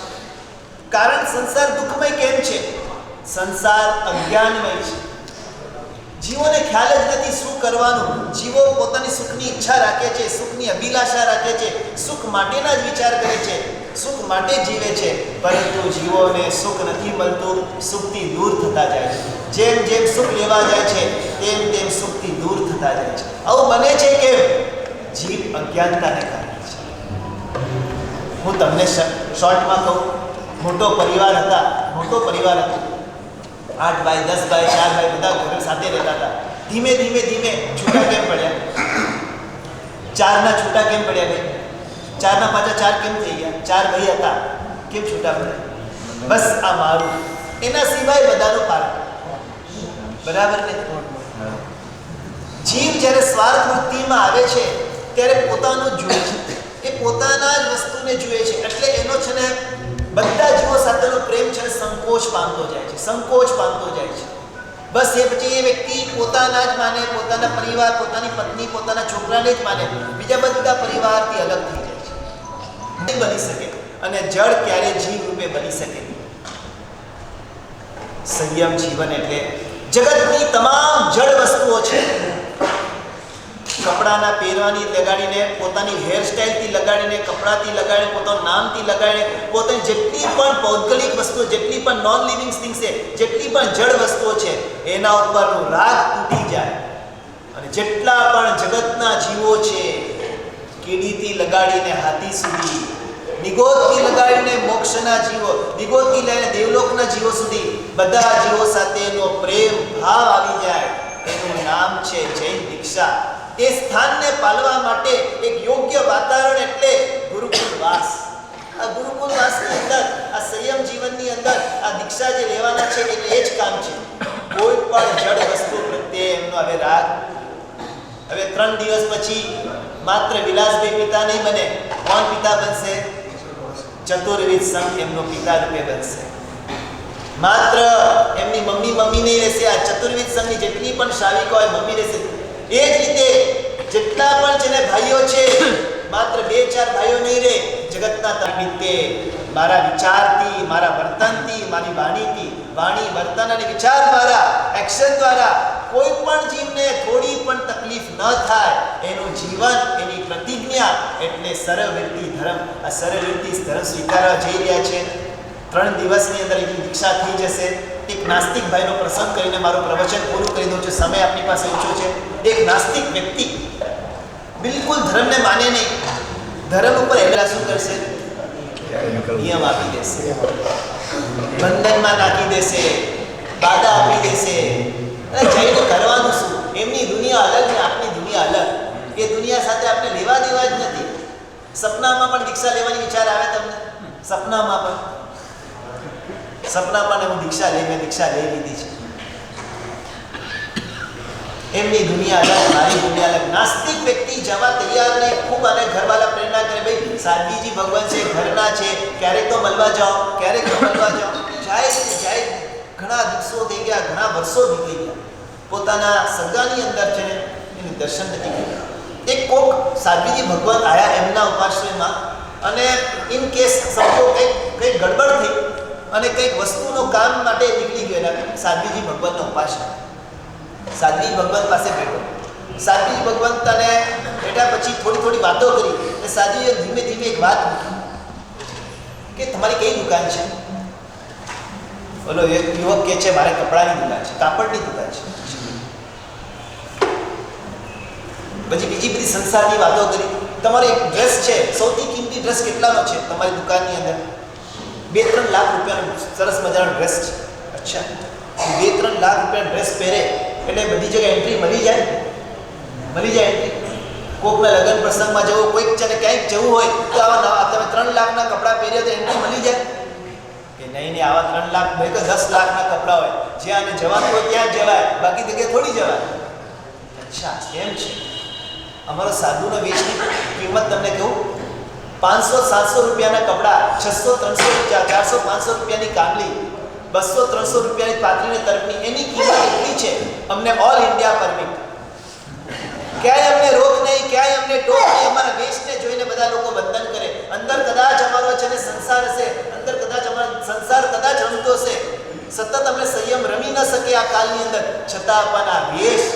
કારણ સંસાર દુઃખમય કેમ છે? સંસાર અજ્ઞાનમય છે. જીવોને ખ્યાલ જ નથી શું કરવાનું. જીવો પોતાની સુખની ઈચ્છા રાખે છે, સુખની અભિલાષા રાખે છે, સુખ માટેના જ વિચાર કરે છે, સુખ માટે જીવે છે. પરંતુ જીવોને સુખ નથી મળતું, સુખથી દૂર થતા જાય છે. જેમ જેમ સુખ લેવા જાય છે તેમ તેમ સુખથી દૂર થતા જાય છે. આવું બને છે કેમ? જીવ અજ્ઞાનતાને કારણે છે. હું તમને શોર્ટમાં કહું, મોટો પરિવાર હતો. 8 ભાઈ, 10 ભાઈ, 4 ભાઈ બધા ઘર સાથે રહેતા હતા. ધીમે ધીમે ધીમે છૂટા કેમ પડ્યા? 4ના છૂટા કેમ પડ્યા ભાઈ? 4ના પાછા 4 કેમ થઈ ગયા? 4 ભાઈ હતા, કેમ છૂટા પડ્યા? બસ આ મારું, એના સિવાય બધાનો પાર્ક. બરાબર ને? જીવ જ્યારે સ્વાર્થ વૃત્તિમાં આવે છે ત્યારે પોતાનું જ જુએ છે, એ પોતાના જ વસ્તુને જુએ છે. એટલે એનો છે ને બધા જીવો સાથેનો પ્રેમ છે સંકોચ પામતો જાય છે, સંકોચ પામતો જાય છે. બસ એ પછી એ વ્યક્તિ પોતાના જ માને, પોતાના પરિવાર, પોતાની પત્ની, પોતાના છોકરાને જ માને, બીજા બધા પરિવારથી અલગ થઈ જાય છે. નહીં બની શકે. અને જળ ક્યારે જીવ રૂપે બની શકે? સંયમ જીવન એટલે જગતની તમામ જડ વસ્તુઓ છે, કપડાના પહેરવાની લગાડીને, પોતાની હેરસ્ટાઈલથી લગાડીને, કપડાથી લગાડીને, પોતાનું નામથી લગાડીને, પોતાની જેટલી પણ ભૌગોલિક વસ્તુઓ, જેટલી પણ નોન લિવિંગ થિંગ્સ છે, જેટલી પણ જડ વસ્તુઓ છે, એના ઉપરનો રાગ તૂટી જાય અને જેટલા પણ જગતના જીવો છે, કીડીથી લગાડીને હાથી સુધી, નિગોદથી લગાડીને મોક્ષના જીવો, નિગોદથી લઈને દેવલોકના જીવો સુધી, બધા જીવો સાથેનો પ્રેમ ભાવ આવી જાય, એનું નામ છે જૈન દીક્ષા. એ સ્થાનને પાલવા માટે એક યોગ્ય વાતાવરણ એટલે ગુરુકુલવાસ. આ ગુરુકુલવાસની અંદર, આ સંયમ જીવનની અંદર આ દીક્ષા જે લેવાના છે એટલે એ જ કામ છે. કોઈ પણ જડ વસ્તુ પ્રત્યે એમનો હવે રાગ. હવે 3 દિવસ પછી માત્ર વિલાસભાઈ પિતા નહીં બને. કોણ પિતા બનશે? ચતુર્વિધ સંઘ એમનો પિતા રૂપે બનશે. માત્ર એમની મમ્મી નહીં રહેશે. આ ચતુર્વિધ સંઘની જેટલી પણ શાવિકો હોય મમ્મી રહેશે. એ જ રીતે જેટલા પણ છે ને ભાઈઓ છે, માત્ર 2-4 ભાઈઓ નહીં રહે. જગતના નિમિત્તે મારા વિચારથી, મારા વર્તનથી, મારી વાણીથી, વાણી વર્તન અને વિચાર દ્વારા, એક્શન દ્વારા કોઈ પણ જીવને થોડી પણ તકલીફ ન થાય એનું જીવન, એની પ્રતિજ્ઞા એટલે સરળવૃત્તિ ધર્મ. આ સરળવૃત્તિ ધર્મ સ્વીકારવા જઈ રહ્યા છે. 3 દિવસની અંદર એની દીક્ષા થઈ જશે. એક નાસ્તિક ભાઈનો પ્રસંગ કરીને મારું પ્રવચન પૂરું કરી દઉં છું, સમય આપની પાસે ઓછો છે. એક નાસ્તિક વ્યક્તિ બિલકુલ ધર્મને માને નહીં, ધર્મ ઉપર એમલા શું કરશે? નિયમ આપી દેશે, બંધનમાં નાખી દેશે, બાધા આપી દેશે. અને જઈને કરવાનું શું? એમની દુનિયા અલગ ને આપણી દુનિયા અલગ. એ દુનિયા સાથે આપણે લેવા દેવા જ નથી. સપનામાં પણ દીક્ષા લેવાની વિચાર આવે તમને? સપનામાં હું દીક્ષા મેં દીક્ષા લઈ લીધી છે. એમની દુનિયા અલગ, મારી દુનિયા અલગ. નાસ્તિક વ્યક્તિ જવા તૈયાર નહીં. ખૂબ અને ઘરવાળા પ્રેરણા કરે, ભાઈ સાદગીજી ભગવાન છે, ઘરના છે, ક્યારેક તો મળવા જાઓ, ક્યારેક તો મળવા જાઓ. જાય. ઘણા દિવસો થઈ ગયા, ઘણા વર્ષો નીકળી ગયા, પોતાના સગાની અંદર છે ને એનું દર્શન નથી કર્યું. એક કોક સાદગીજી ભગવાન આવ્યા એમના ઉપાશ્રયમાં અને ઇન કેસ સમજો કંઈક ગડબડ થઈ અને કંઈક વસ્તુનો કામ માટે નીકળી ગયો એના સાદગીજી ભગવાનનો ઉપાશ્રય. સાદગી ભગવાન પાસે બેઠો. સાદગી ભગવાન તને બેઠા પછી થોડી વાતો કરી અને સાદગીએ ધીમે એક વાત મૂકી કે તમારી કઈ દુકાન છે? બોલો એક યુવક કે છે મારે કપડાની દુકાન છે, કાપડની દુકાન છે. પછી બીજી બધી સંસારની વાતો કરી. તમારો એક ડ્રેસ છે, સૌથી કિંમતી ડ્રેસ કેટલાનો છે તમારી દુકાનની અંદર? 2-3 લાખ રૂપિયાનો સરસ મજાનો ડ્રેસ છે. અચ્છા, 2-3 લાખ રૂપિયાનો ડ્રેસ પહેરે એટલે બધી જગ્યાએ એન્ટ્રી મળી જાય એન્ટ્રી. કોઈકના લગ્ન પ્રસંગમાં જવું, કોઈક છે ને ક્યાંક જવું હોય તો આવા તમે 3 લાખના કપડાં પહેર્યા તો એન્ટ્રી મળી જાય કે નહીં? આવા 3 લાખ ભાઈ તો 10 લાખના કપડાં હોય, જ્યાં જવાનું હોય ત્યાં જવાય, બાકી જગ્યાએ થોડી જવાય. અચ્છા, એમ છે. અમારો સાધુનો વેશની કિંમત તમને કહું, 500-700 રૂપિયાના કપડાં, 600-300-400-500 રૂપિયાની કામલી, 200-300 રૂપિયાની પાતળીને તરફની, એની કિંમત એટલી છે. અમને ઓલ ઇન્ડિયા પરમિટ, ક્યાંય અમને રોક નહીં, ક્યાંય અમને ટોક નહીં. અમારા વેશને જોઈને બધા લોકો વંદન કરે. અંદર કદાચ અમારો છે ને સંસાર હશે, અંદર કદાચ અમારો સંસાર કદાચ રમતો હશે, સતત અમને સંયમ રમી ન શકે આ કાલની અંદર, છતાં પણ આ વેશ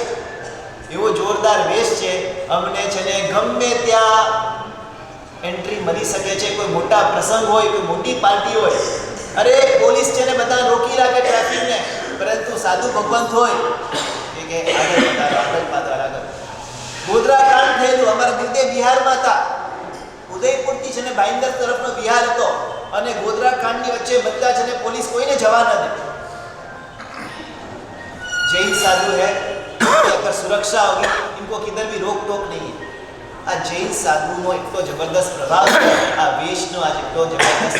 એવો જોરદાર વેશ છે, અમને છે ને ગમે ત્યાં એન્ટ્રી મળી શકે છે. કોઈ મોટા પ્રસંગ હોય, કોઈ મોટી પાર્ટી હોય, અરે પોલીસ છે ને બધા રોકી રાખે ટ્રાફિકને, પરંતુ સાધુ ભગવંત હોય કે આગળ. ગોધરા કાંડ થયેલું અમારા દિલ્હી બિહારમાં હતા. ઉદયપુરથી છે ને ભાઈંદર તરફનો બિહાર હતો અને ગોધરા કાંડની વચ્ચે બધા છે ને પોલીસ કોઈને જવા ન દે. जैन साधु है, अगर सुरक्षा होगी इनको किधर भी रोक टोक नहीं है. आ जैन साधु नो એટલો જબરદસ્ત પ્રભાવ છે, આ વેશનો આજ એટલો જબરદસ્ત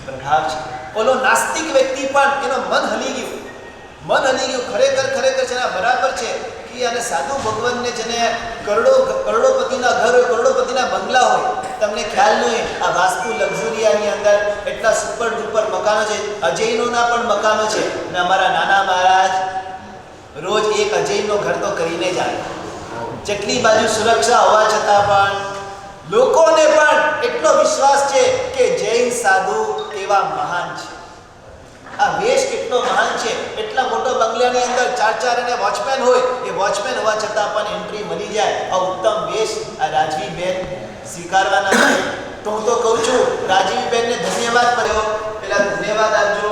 પ્રભાવ છે. ઓલો નાસ્તિક વ્યક્તિ પણ એનો મન હલી ગયું, ખરેખર છે બરાબર છે કે અને સાધુ ભગવાનને છે ને કરોડોપતિના ઘર હોય, કરોડોપતિના બંગલા હોય, તમને ખ્યાલ નહીં આ વાસ્તુ લક્ઝુરિયાની અંદર એટલા સુપર ડુપર મકાનો છે, અજયનોના પણ મકાનો છે. અને અમારા નાના મહારાજ રોજ એક અજયનો ઘર તો કરીને જ આવે. જેટલી બાજુ સુરક્ષા હોવા છતાં પણ લોકોને પણ એટલો વિશ્વાસ છે કે જૈન સાધુ કેવા મહાન છે. આ વેશ કેટલો મહાન છે. એટલા મોટો બંગલાની અંદર 4 અને વોચમેન હોય, એ વોચમેન હોવા છતાં પણ એન્ટ્રી મળી જાય. આ ઉત્તમ વેશ આ રાજવી બેન સ્વીકારવાના છે. તો હું તો કહું છું રાજવી બેનને ધન્યવાદ કર્યો. પેલા ધન્યવાદ આપજો.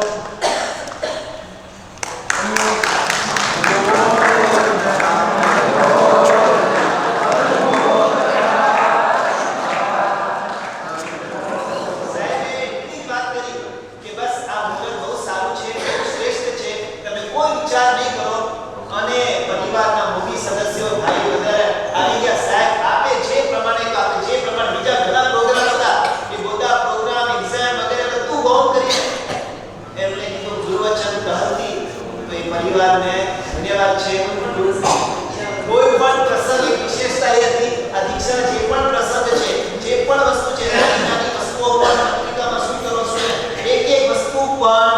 પરિવારને ધન્યવાદ છે. કોઈ પણ પ્રસંગ વિશેષતા એ હતી આ દીક્ષા જે પણ પ્રસંગ છે, જે પણ વસ્તુ છે, નાની વસ્તુઓ પણ પત્રિકામાં શું કરો છો, એક વસ્તુ પણ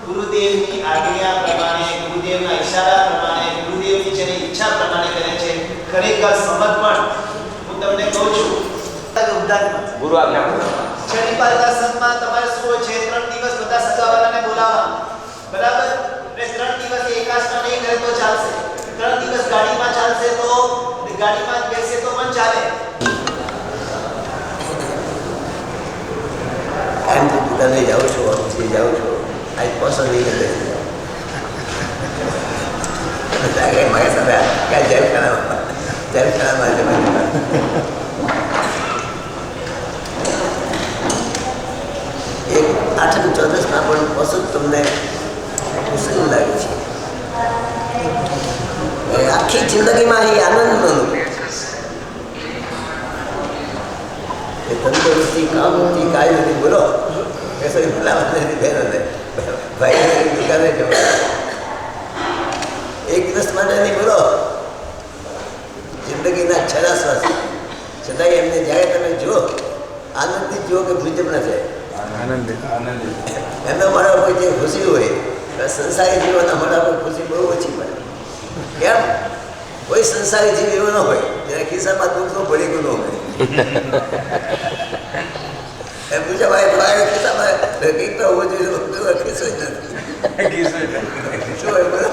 ગુરુદેવની આજ્ઞા પ્રમાણે, ગુરુદેવના ઈશારા પ્રમાણે, ગુરુદેવની જેની ઈચ્છા પ્રમાણે કરે છે. ખરેખર સમર્પણ હું તમને કહું છું. ગુરુ આજ્ઞા છડી પારકા સંઘમાં તમારે શું હોય છે? 3 દિવસ બધા સગાવાલાને બોલાવવા, બરાબર? 3 દિવસ એકાસના નહીં કરે તો ચાલશે. 3 દિવસ ગાડીમાં ચાલશે તો ગાડીમાં બેસે તો પણ ચાલે. એમ તો દુકાને જાઉં છું, ઓફિસે જાઉં છું, આજ પસંદ નહીં કરે મારી સાથે ક્યાં જેલખાનામાં એક 8 ચોદસના પણ પસંદ તમને મુશ્કેલ લાગે છે. આખી જિંદગીમાં એ આનંદ એ તંદુરસ્તી કામથી કાંઈ નથી. બોલો એસો બોલાવા નથી બહેનોને, ભાઈ દુકાને જવા એક દિવસ માટે નહીં. બોલો જિંદગીના 6 શ્વાસ છતાંય એમને જ્યારે તમે જુઓ આનંદથી જુઓ કે ભૂજમના છે. એમના મોઢા પર જે ખુશી હોય, સંસારી જીવોના મોઢા પર ખુશી બહુ ઓછી પડે. કેમ? કોઈ સંસારી જીવ એવો ન હોય જેના ખિસ્સામાં દુઃખનો ભળીકું ન હોય. એમ પૂછ્યા ભાઈ તમારે ખિસ્સામાં કંઈક તો હોવો જોઈએ, ખિસ્સો જ નથી. શું હોય બોલો?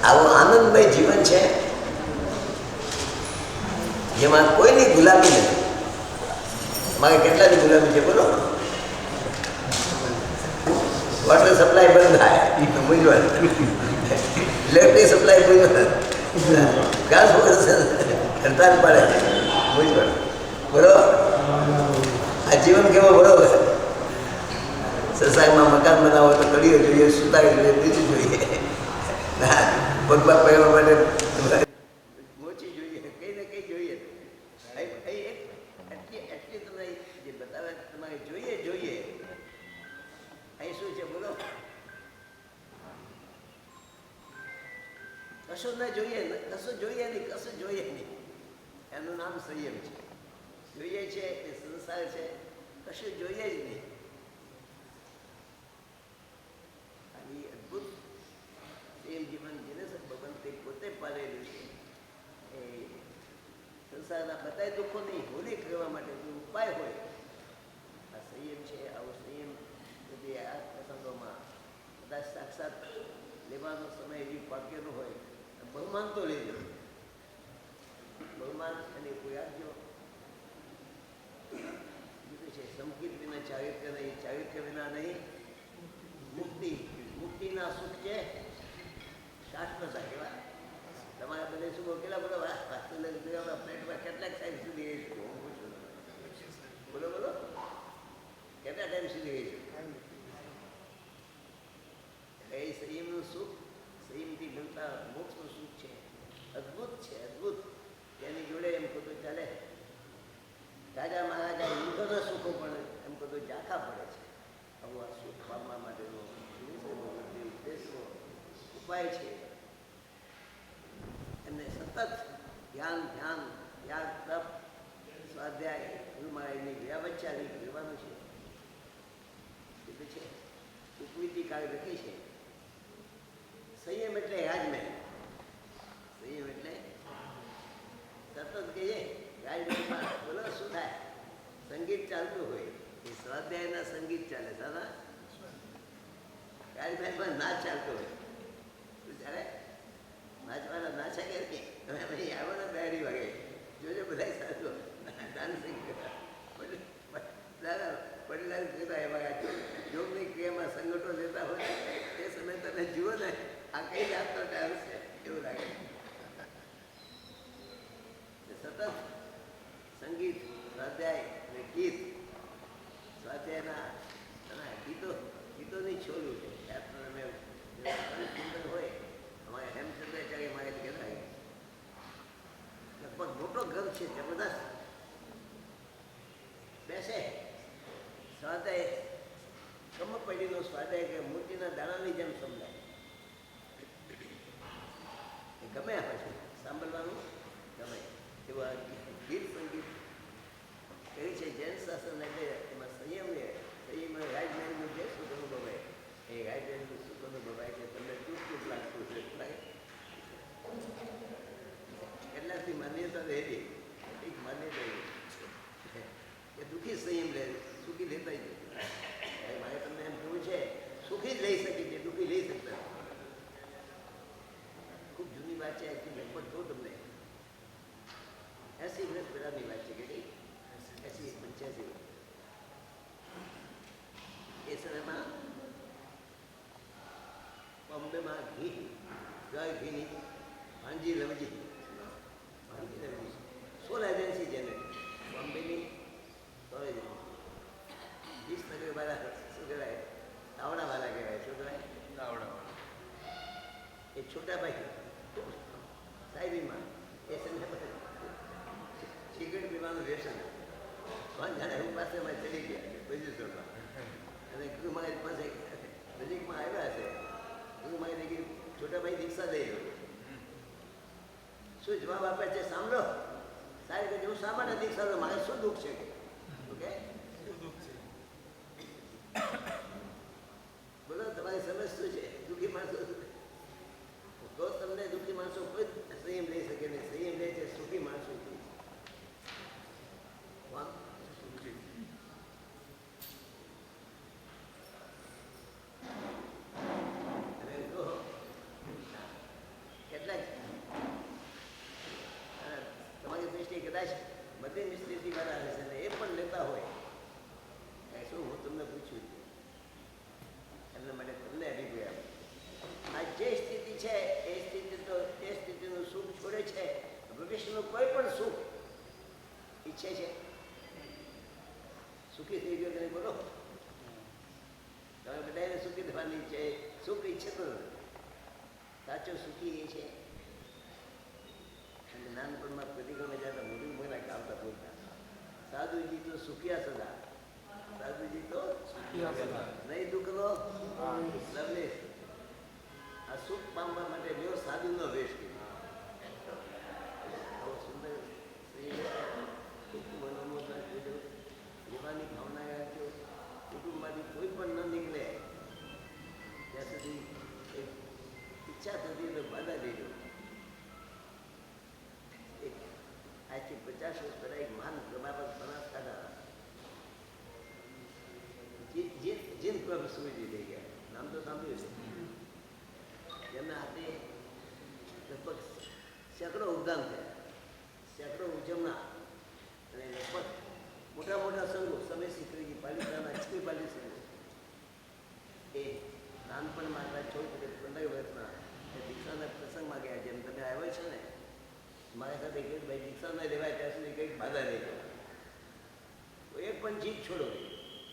આવું આનંદમય જીવન છે જેમાં કોઈની ગુલામી નથી. મારે કેટલાની ગુલામી છે બોલો? વોટર સપ્લાય બંધ થાય મૂંઝવણ, ઇલેક્ટ્રિક સપ્લાય મૂંઝવણ, ઘાસ હડતાલ પડે મૂંઝવણ. બોલો આ જીવન કેવો? બરોબર સંસારમાં મકાન બનાવો તો કડીઓ જોઈએ, સુતાવી જોઈએ, બીજું જોઈએ, પગમાં પહેરવા માટે મોચી જોઈએ, કંઈ ને કંઈ જોઈએ. એટલી તમને જે બતાવે તમારે જોઈએ. અહીં શું છે બોલો? કશું ના જોઈએ, કશું જોઈએ નહીં. એનું નામ સંયમ છે. જોઈએ છે એ સંસાર છે, કશું જોઈએ જ નહીં. અને અદભુત સંયમ જીવન જેને ભગવંતે પોતે પાડેલું છે એ સંસારના બધા દુઃખોની હોળી કરવા માટે કોઈ ઉપાય હોય આ સંયમ છે. આવો સંયમ બધી આ પ્રસંગોમાં કદાચ સાક્ષાત લેવાનો સમય એવી પાક્યનો હોય, બહુમાન તો લેજો, બહુમાન અને કોઈ આપજો. બીજું છે સંકિત વિના ચારિત્ર્ય નહીં, ચારિત્ર્ય વિના નહીં મુક્તિના સુખ છે શાશ્વત. કેવા તમારા બધે શું કેટલા બોલો પ્લેટમાં કેટલાક ટાઈમ સુધી રહી છું? હું પૂછું બોલો કેટલા ટાઈમ સુધી રહી છું? એ સંયમનું સુખ, સંયમથી મળતા મોક્ષનું સુખ છે. અદ્ભુત છે, અદ્ભુત. તેની જોડે એમ કહું તો ચાલે. રાજા મહારાજા યુદ્ધના સુખો પણ એમ કહું તો ઝાંખા પડે છે. આવું આ સુખ પામવા માટેનો ઉદ્દેશનો ઉપાય છે. એમને સતત ધ્યાન, યાદ, તપ, સ્વાધ્યાય, ગુરુમહારાજની વ્યાવચ્ચારી કરવાનું છે. એટલે છે ઉપવીતિ કાળ લખી છે. સંયમ એટલે રાજમહેલ. સંયમ એટલે સતત કહીએ રાજમહેલમાં બોલો શું થાય? સંગીત ચાલતું હોય એ સ્વાધ્યાયના સંગીત કઈ જાતનો ડાન્સ છે એવું લાગે. સતત સંગીત સ્વાધ્યાય અને ગીત સ્વાધ્યાયના ગીતોની છોડ્યું છે. સુંદર હોય અમારે હેમચંદ્રાચાર્ય મારે કહેવાય લગભગ મોટો ગ્રંથ છે જબરદસ્ત. બેસે સ્વાધ્યાય કમપડીનો સ્વાધ્યાય કે મૂર્તિના દાણાની જેમ સમજાય. એ ગમે આવે છે સાંભળવાનું ગમે એવું આ ગીત સંગીત કહ્યું છે. જૈન શાસન એટલે એમાં સંયમ રાજમહેલનું જે સુખ અનુભવાય એ રાજમહેલનું સુખ અનુભવાય છે. તમને ચૂપ લાગતું છે કેટલાકની માન્યતા રહેતી એક માન્યતા એ દુઃખી સંયમ રહે સુખી લેતા જ મારે તમને એમ કહ્યું છે સુખી જ લઈ શકે છે દુઃખી લઈ શકતા. ખૂબ જૂની વાત છે લગભગ કહું તમને 80 વર્ષ પહેલાની વાત છે કે નહીં 80-85 એ સમયમાં બોમ્બેમાં ઘીની ભાંજી લવજી સોલ એજન્સી જેને બોમ્બેની સોલ એજન્સી 20 વાળા શું કહેવાય તાવડાવાળા કહેવાય. શું કહેવાય તાવડાવાળા. એ છોટાભાઈ સાહેબીમાં એ સમય સિગરેટ પીવાનું વ્યસન જાણે હું પાસે અમે ચડી ગયા બજેશ્વરમાં અને કીધું મારી પાસે નજીકમાં આવ્યા છે હું મારી કીધું છોટાભાઈ દીક્ષા દઈ દઉં. શું જવાબ આપે છે સાંભળો સાહેબ કે હું શા માટે દીક્ષા દઉં મારે શું દુઃખ છે કે ઓકે શું દુઃખ છે બોલો તમારી સમજ શું છે. દુઃખી માણસો તો તમને દુઃખી માણસો કોઈ સંયમ લઈ શકે નહીં. સંયમ લે છે સુખી માણસો. કેટલાક તમારી દ્રષ્ટિએ કદાચ બધી નિશ્ચિતિ વાળા હશે ને એ પણ લેતા હોય શું હું તમને પૂછ્યું એમના માટે તમને અભિપ્રાય આ જે સ્થિતિ છે એ સ્થિતિનું સુખ છોડે છે. ભવિષ્યનું કોઈ પણ સુખ ઈચ્છે છે. સુખી થઈ ગયો તમે બોલો તમે બધાને સુખી થવાની ઈચ્છે સુખ ઈચ્છે તો સાચો સુખી એ છે. અને નાનપણમાં પ્રતિક્રમે જતા મોટી મોટા કામતા બોલતા સાધુજી તો સુખિયા સદા સાધુજી તો નહીં દુઃખનો લવલેશ. આ સુખ પામવા માટે જેવો સાધુનો વેશ સુંદર જીવાની ભાવના રાખજો. કુટુંબમાંથી કોઈ પણ ન નીકળે ત્યાં સુધી એક ઈચ્છા થતી તો બાધા દેજો. આજથી 50 વર્ષ પહેલા એક મહાન પ્રભાવક બનાસકાંઠા જીન પ્રભુ સુરજી થઈ ગયા. નામ તો સાંભળ્યું છે. એમના હાથે લગભગ સેંકડો ઉદ્ગામ થયા સેંકડો ઉજવણા અને લગભગ મોટા મોટા સંઘો સમય શીખરી પાલિતાના 6 પાલી સંઘો એ નાનપણમાં 14-15 વર્ષના દીક્ષાના પ્રસંગમાં ગયા. જેમ તમે આવ્યો છો ને મારી સાથે કહ્યું ભાઈ દીક્ષા ન લેવાય ત્યાં સુધી કંઈક બાધા નહીં કરો. એક પણ ચીજ છોડો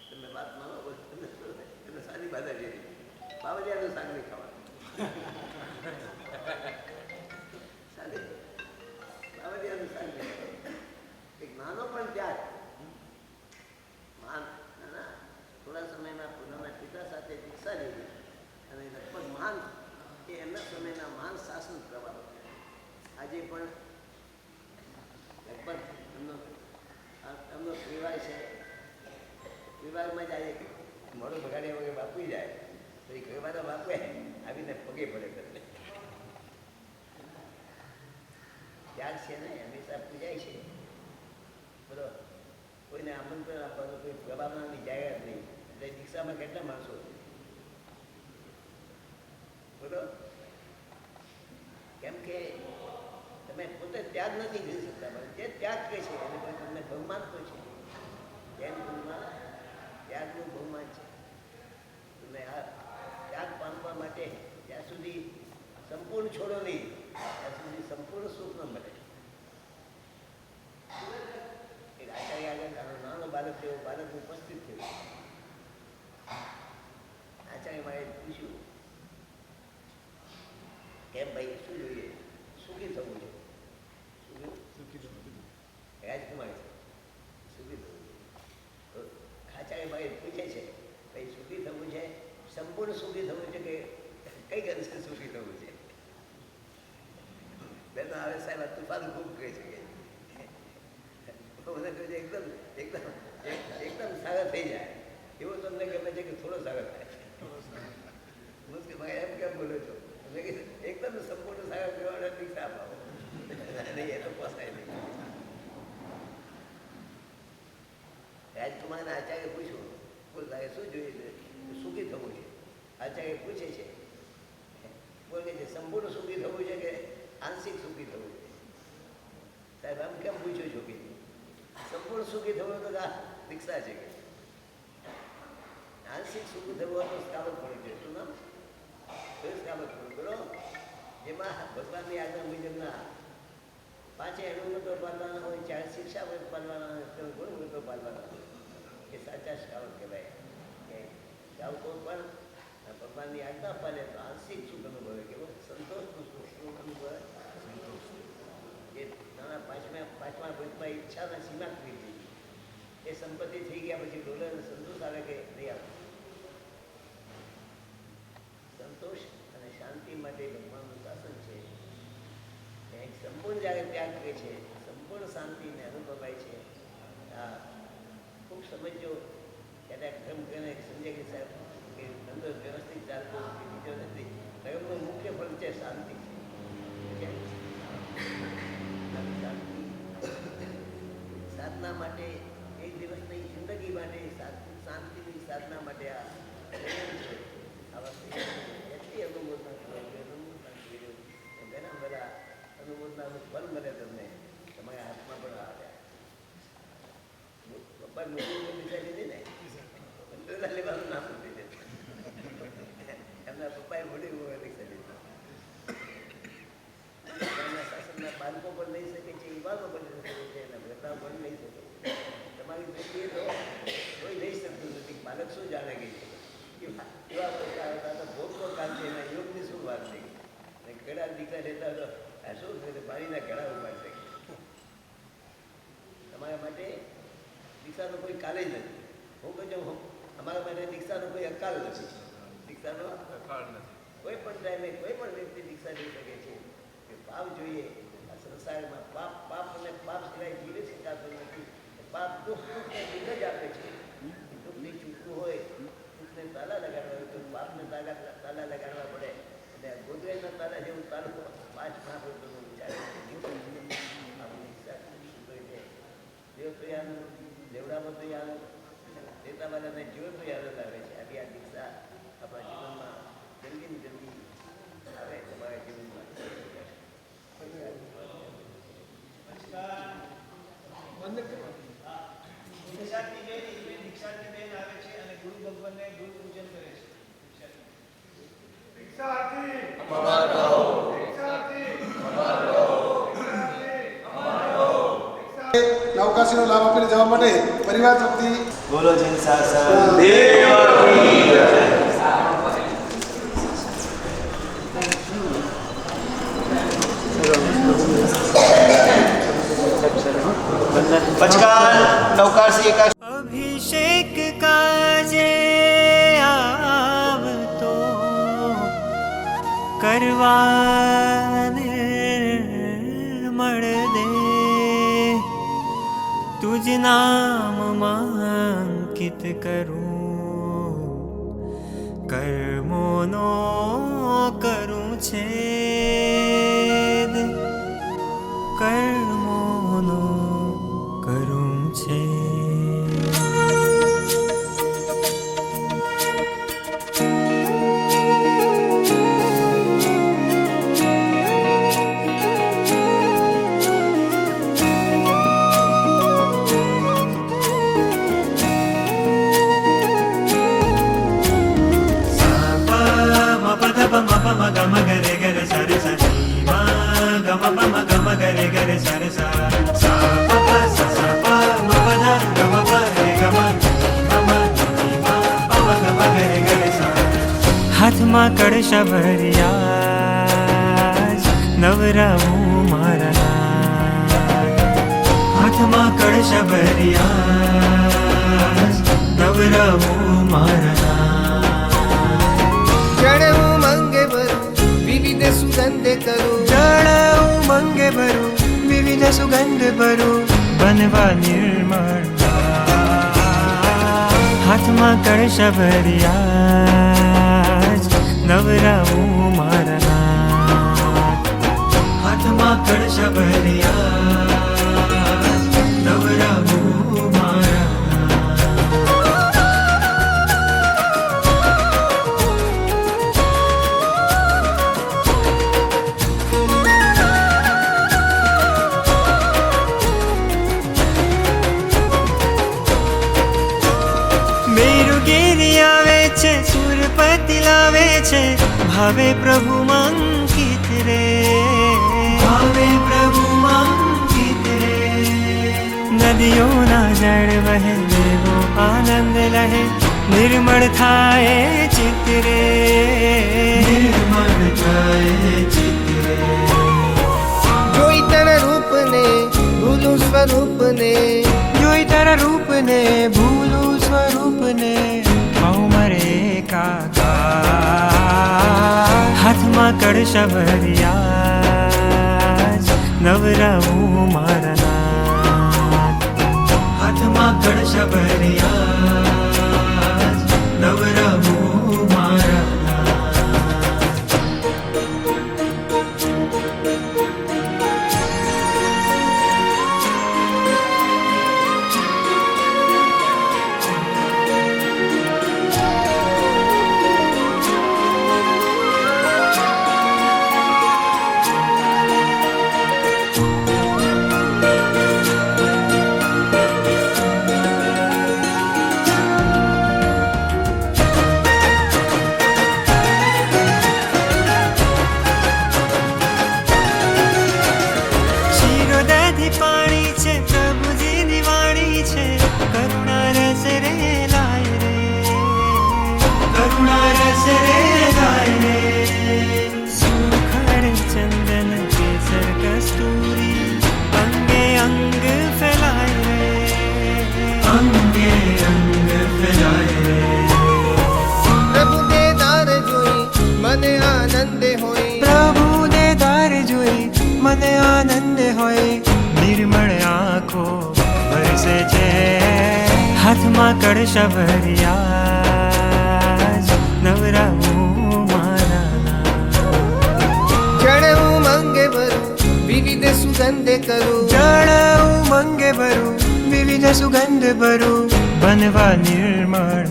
તમે વાત માનો તમને સારી બાધા જેવી બાવળિયાનું શાક નહીં ખાવાનું સારી બાવળિયાનું શાક નહીં ખાવાનું. એક નાનો પણ ત્યાગ થોડા સમયમાં પૂર્ણના પિતા સાથે દીક્ષા લીધી અને લગભગ મહાન એ એમના સમયના મહાન શાસન પ્રભાવ. આજે પણ લગભગ એમનો વિવાહ છે. વિવાહમાં જ આજે મોડું બગાડ્યા વગર બાપુ જાય તો એ કહેવાના બાપે આવીને પગે પડે કરે. ત્યાગ છે ને હંમેશા પૂજાય છે બરોબર. કોઈને આમંત્રણ આપવાનું કોઈ પ્રભાવનાની જાહેરાત નહીં. એટલે દીક્ષામાં કેટલા માણસો બરોબર. કેમ કે તમે પોતે ત્યાગ નથી કરી શકતા પણ જે ત્યાગ કહે છે એને કોઈ તમને બહુમાન તો છે. જૈન ગુરુમાં ત્યાગનું બહુમાન છે. તમે આ ત્યાગ પામવા માટે ત્યાં સુધી સંપૂર્ણ છોડો નહીં ત્યાં સુધી સંપૂર્ણ સુખ ન મળે. એક આચાર્ય આગળ નાનો બાળક જેવો બાળક ઉપસ્થિત થયું. આચાર્ય મારે પૂછ્યું, કેમ ભાઈ શું જોઈએ? સુખી થવું છે. રાજકુમાર છે, સુખી થવું છે. તો આચાર્ય મારે પૂછે છે, ભાઈ સુખી થવું છે, સંપૂર્ણ સુખી થવું છે કે કઈ અંશે સુખી થવું છે? બેન આવે સાહેબ આ તુફાન ખૂબ કહે છે કે એકદમ એકદમ એકદમ સારા થઈ જાય એવું તમને ગમે છે કે થોડો સારો થાય? એમ કેમ બોલો છો? એકદમ સંપૂર્ણ સારા કરવાના દીક્ષા અપાવો. નહીં, એ તો પોસાય નહીં. રાજકુમારના આચાર્ય પૂછ્યું, બોલ શું જોઈએ છે? સુખી થવું છે. આચાર્ય પૂછે છે, બોલે છે સંપૂર્ણ સુખી થવું છે કે આંશિક સુખી થવું છે? સાહેબ આમ કેમ પૂછ્યું છો કે સંપૂર્ણ સુખી થવું તો આ દીક્ષા છે કે આંશિક સુખી થવું તો સ્કાવત પડ્યું છે. શું નામ? સ્કાવત પડ્યું બોલો. જેમાં ભગવાનની આજ્ઞા મુજબના 5 અણુમતો પાલવાના હોય, 4 શિક્ષા પાલવાના હોય, 3 ગુણમતો પાલવાના હોય, એ સાચા સ્કાવત કહેવાય. કે સ્કાવતો પણ ભગવાનની આજ્ઞા પાલે તો આંશિક સુખ અનુભવે. કેવો સંતોષનું સુખ અનુભવે. જે નાના પાંચમા ભૂતમાં ઈચ્છાના સીમા કરી દીધી, એ સંપત્તિ થઈ ગયા પછી ડોલર સંતોષ આવે કે નહીં આવે? સંતોષ અને શાંતિ માટે ભગવાનનું શાસન છે. એક સંપૂર્ણ જ્યારે ત્યાગ કરે છે, સંપૂર્ણ શાંતિને અનુભવાય છે. આ ખૂબ સમજો. ક્યારેક એમ કહે સમજે કે સાહેબ કે ધંધો વ્યવસ્થિત ચાલતો નથી, બીજો નથી. ધર્મનું મુખ્ય ફળ છે શાંતિ. સાધના માટે એક દિવસની જિંદગી માટે શાંતિની સાધના માટે આ એટલી અનુમોદના ઘણા બધા અનુમોદનાનું ફળ મળે તમને તમારા હાથમાં પણ આવ્યા. પપ્પા મુસ્લિમ દિશા લીધી ને બંધોલા લેવાનું નામ નથી દેતું. એમના પપ્પાએ મોટી દીક્ષા લીધી. શાસનના બાળકો પણ લઈ શકે છે, યુવાનો પણ લઈ શકે છે, એના વૃદ્ધાઓ પણ લઈ શકે છે. તમારી દ્રષ્ટિએ તો કોઈ લઈ શકતું નથી. બાળક શું જાણે ગઈ છે? એવા પ્રકાર હતા તો ભોગતો કામ છે, એના યોગની શું વાત થઈ? ઘણા દીકરા રહેતા તો આ શું થયું? પાણીના ઘડા ઉભા થઈ. તમારા માટે દીક્ષાનો કોઈ કાલે જ નથી. હું કહું છું અમારા માટે દીક્ષાનો કોઈ અકાલ નથી. દીક્ષાનો અકાળ નથી. કોઈ પણ ટાઈમે કોઈ પણ વ્યક્તિ દીક્ષા લઈ શકે છે. કે પાપ જોઈએ આ સંસારમાં. પાપ અને પાપ સિવાય જીવી શકાતું નથી. પાપ દુઃખને દિગ્ગજ આપે છે. દુઃખની છૂટવું હોય, દુઃખને તાલા લગાડવા હોય તો પાપને તાલા લગાડવા પડે. અને ગોદરેજના તાલા જેવું તાલું 5 મહાભૂતોનું વિચાર દેવપ્રિયાનું દેવડામાં તો યાદ દેતાવાલાને જીવન તો યાદ આવે છે. આવી આ દીક્ષા આપણા જીવનમાં જલ્દી ને જલ્દી આવે તમારા જીવનમાં. દીક્ષાર્થી બેન આવે છે અને ગુરુ ભગવાનને ગુરુ પૂજન કરે છે. અવકાશીનો લાભ આપીને જવા માટે પરિવાર તરફથી બોલો જૈન શાસન પચકાન નૌકારસી એકાશ અભિષેક કાજે આવતો કરવા નિર્મળ દે તુજ નામ માંકિત કરું કર્મોનો કરું છેદ કર્મોનો કરું છે. હાથમાં કળશ ભર્યા નવરાવું મારા નાથ. હાથમાં કળશ ભર્યા નવરાવું મારા નાથ. ચડવું મંગે ભરું વિવિધ સુગંધ કરું ચડવું મંગે ભરું વિવિધ સુગંધ ભરું બનવા નિર્મળ. હાથમાં કળશ ભર્યા નવરાવું મારા નાથ. હાથમાં કળશ ભર્યા નવરાવું મારા સુરપતિ લાવે છે ભાવે પ્રભુ મંકિત રે. ભાવે પ્રભુ મંકિત રે. નદીઓના જળ વહે દેવો આનંદ લહે નિર્મળ થાય ચિત્ત રે. નિર્મળ થાય ચિત્ત રે. જોઈ તારા રૂપને ભૂલું સ્વરૂપને જોઈ તારા રૂપને ભૂલું સ્વરૂપને મરે કાકા. હાથમાં કળશ ભર્યા નવરાવું મારા નાથ. હાથમાં કળશ ભર્યા નવરાવું મારા નાથ. પાણી છે પ્રભુજીની વાણી છે કરુણા રસ રે લાય રે. કરુણા રસ રે લાય રે. સુખડ ચંદન કેસર કસ્તુરી અંગે અંગ ફેલાય રે. અંગે અંગ ફેલાય રે. પ્રભુ દે દાર જોઈ મને આનંદ હોય પ્રભુ દે દાર જોઈ મને આનંદ હોય. નિર્મળ આંખો વરસે છે હાથમાં કળશ ભર્યા નવરાવું મારા નાથ. ચડવું મંગે ભરું વિવિધ સુગંધ કરું ચડવું મંગે ભરું વિવિધ સુગંધ ભરું બનવા નિર્મળ.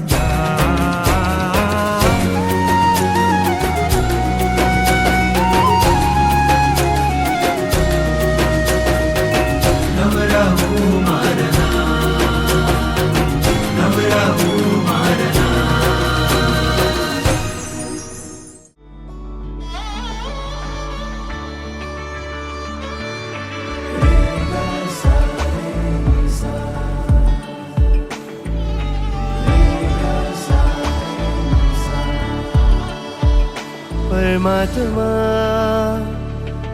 પરમાત્મા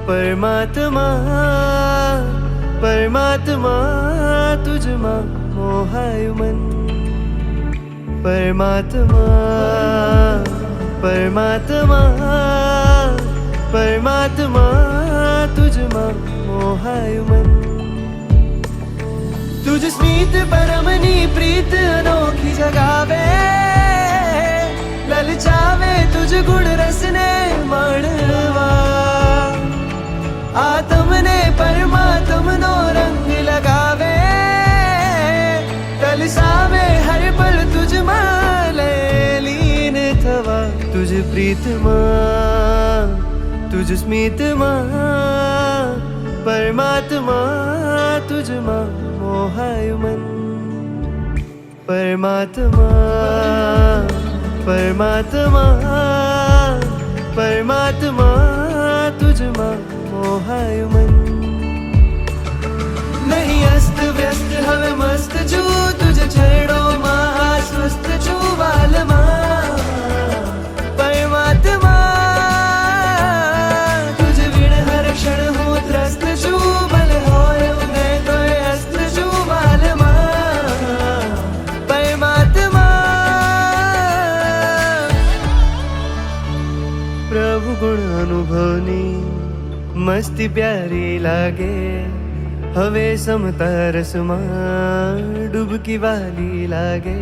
પરમાત્મા પરમાત્મા તુજમાં મોહાયું મન. પરમાત્મા પરમાત્મા પરમાત્મા તુજમાં મોહાયું મન. તુજ સ્મિત પરમની પ્રીત અનોખી જગાવે લલચાવે તુજ ગુણ રસને માણવા. આત્મને પરમાત્મનો રંગ લગાવે તલસાવે હર પલ તુજમાં લીન થવા. તુજ પ્રીતમાં તુજ સ્મિતમાં પરમાત્મા તુજમાં મોહાયું મન. પરમાત્મા પરમાત્મા પરમાત્મા તુજમાં મોહાયું મન. નહીં અસ્ત વ્યસ્ત હવે મસ્ત છું તુજ ચરણોમાં સ્વસ્થ છું વાલમાં. પરમાત્મા અનુભવની મસ્તી પ્યારી લાગે હવે સમતા રસમાં ડૂબકી વાલી લાગે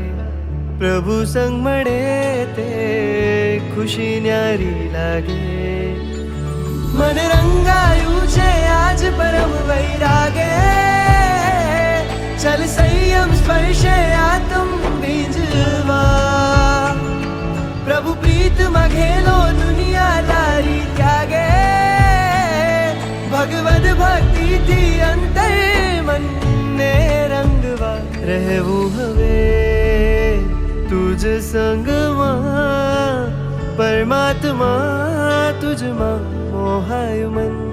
પ્રભુ સંગ મળે તે ખુશી ન્યારી લાગે મને રંગાયું છે આજ પરમ વૈરાગે ચલ સંયમ સ્પર્શે આત્મ બીજવા પ્રભુ પ્રીત મઘેલો દુનિયા તારી ત્યાગે ભગવદ ભક્તિ થી અંતર મનને રંગવા રહેવું હવે તુજ સંગમાં પરમાત્મા તુજમાં મોહાય મન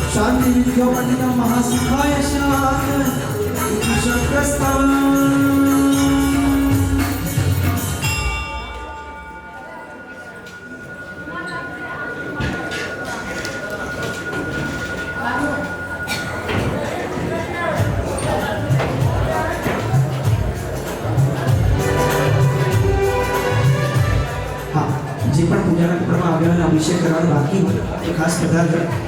शांति विद्यो पंडितम महासुखाय જે પણ પૂજાના કપડામાં આવ્યા અભિષેક કરવાનો બાકી હોય એ ખાસ પદાર્થ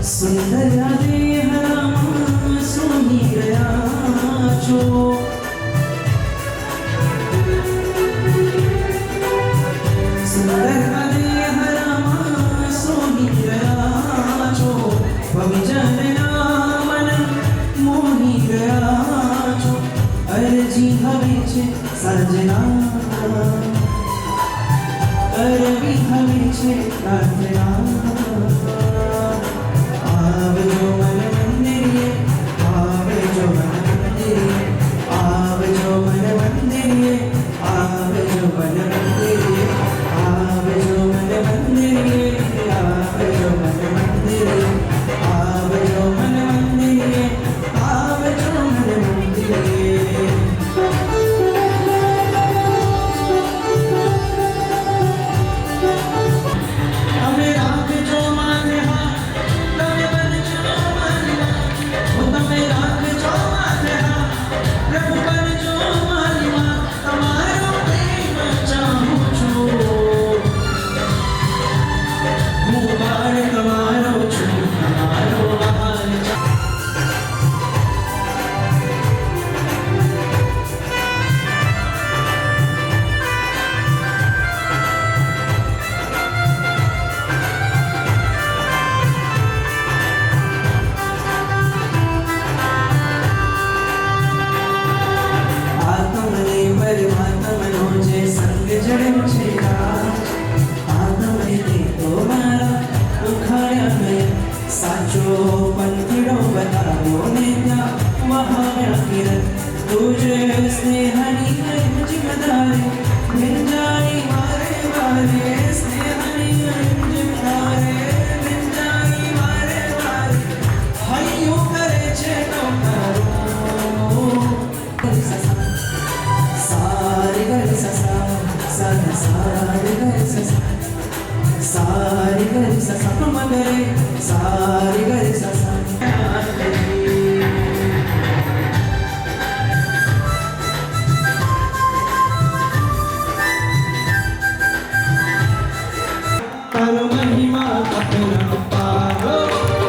સુંદર દેહ સોની ગયા છો સુંદર સર્જના કરવી હવે છે પ્રાર્થના આવજો મને મંદિરે આવજો મને મંદિરે આવજો મને મંદિરે આવજો મને મંદિરે આવજો મને મંદિરે આવજો મને મંદિરે આવજો મને મંદિરે આવજો મને મંદિરે અમે રાખજો સાચો પંથડો બતાવ્યો ને ત્યાં વહાવ્યા કિરણ તુજે સ્નેહની જિમ્મેદારી ભીંજાઈ મારે વારે સ્નેહની જિમ્મેદારી ભીંજાઈ મારે વારે હૈયું કરે છે નોકારો સારી ગરી સસા સારી સારી ગરી સસા સારી ગરી સસા મગરે સારી ગરી સસા તારો મહિમા અપરંપારો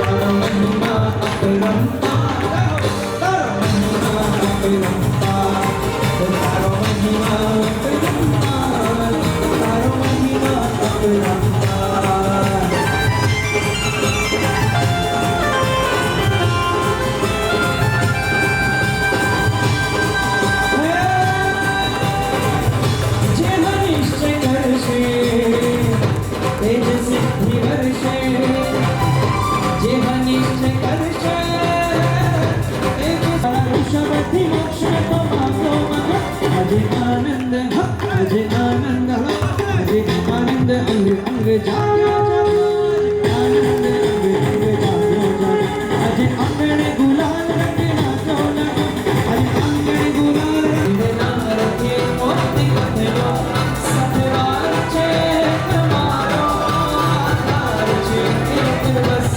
તારો મહિમા અપરંપારો તારો મહિમા અપરંપારો તારો મહિમા અપરંપારો તારો મહિમા અપરંપારો જે નિશ્ચય કરશે તેજ સિદ્ધિ વર્ષે જે નિશ્ચય કરશે ઋષભથી મોક્ષ તો માગો આજે આનંદ આજે આનંદ આજે આનંદ અંગ અંગ જાગ્યો આનંદ અંગ અંગ જાગ્યો આજે આંગણે ગુલાલ રંગ નાચો આજે આંગણે ગુલાલ રંગ નામ રખે મોતી કથનો સતવાર છે તમારો આધાર છે એક બસ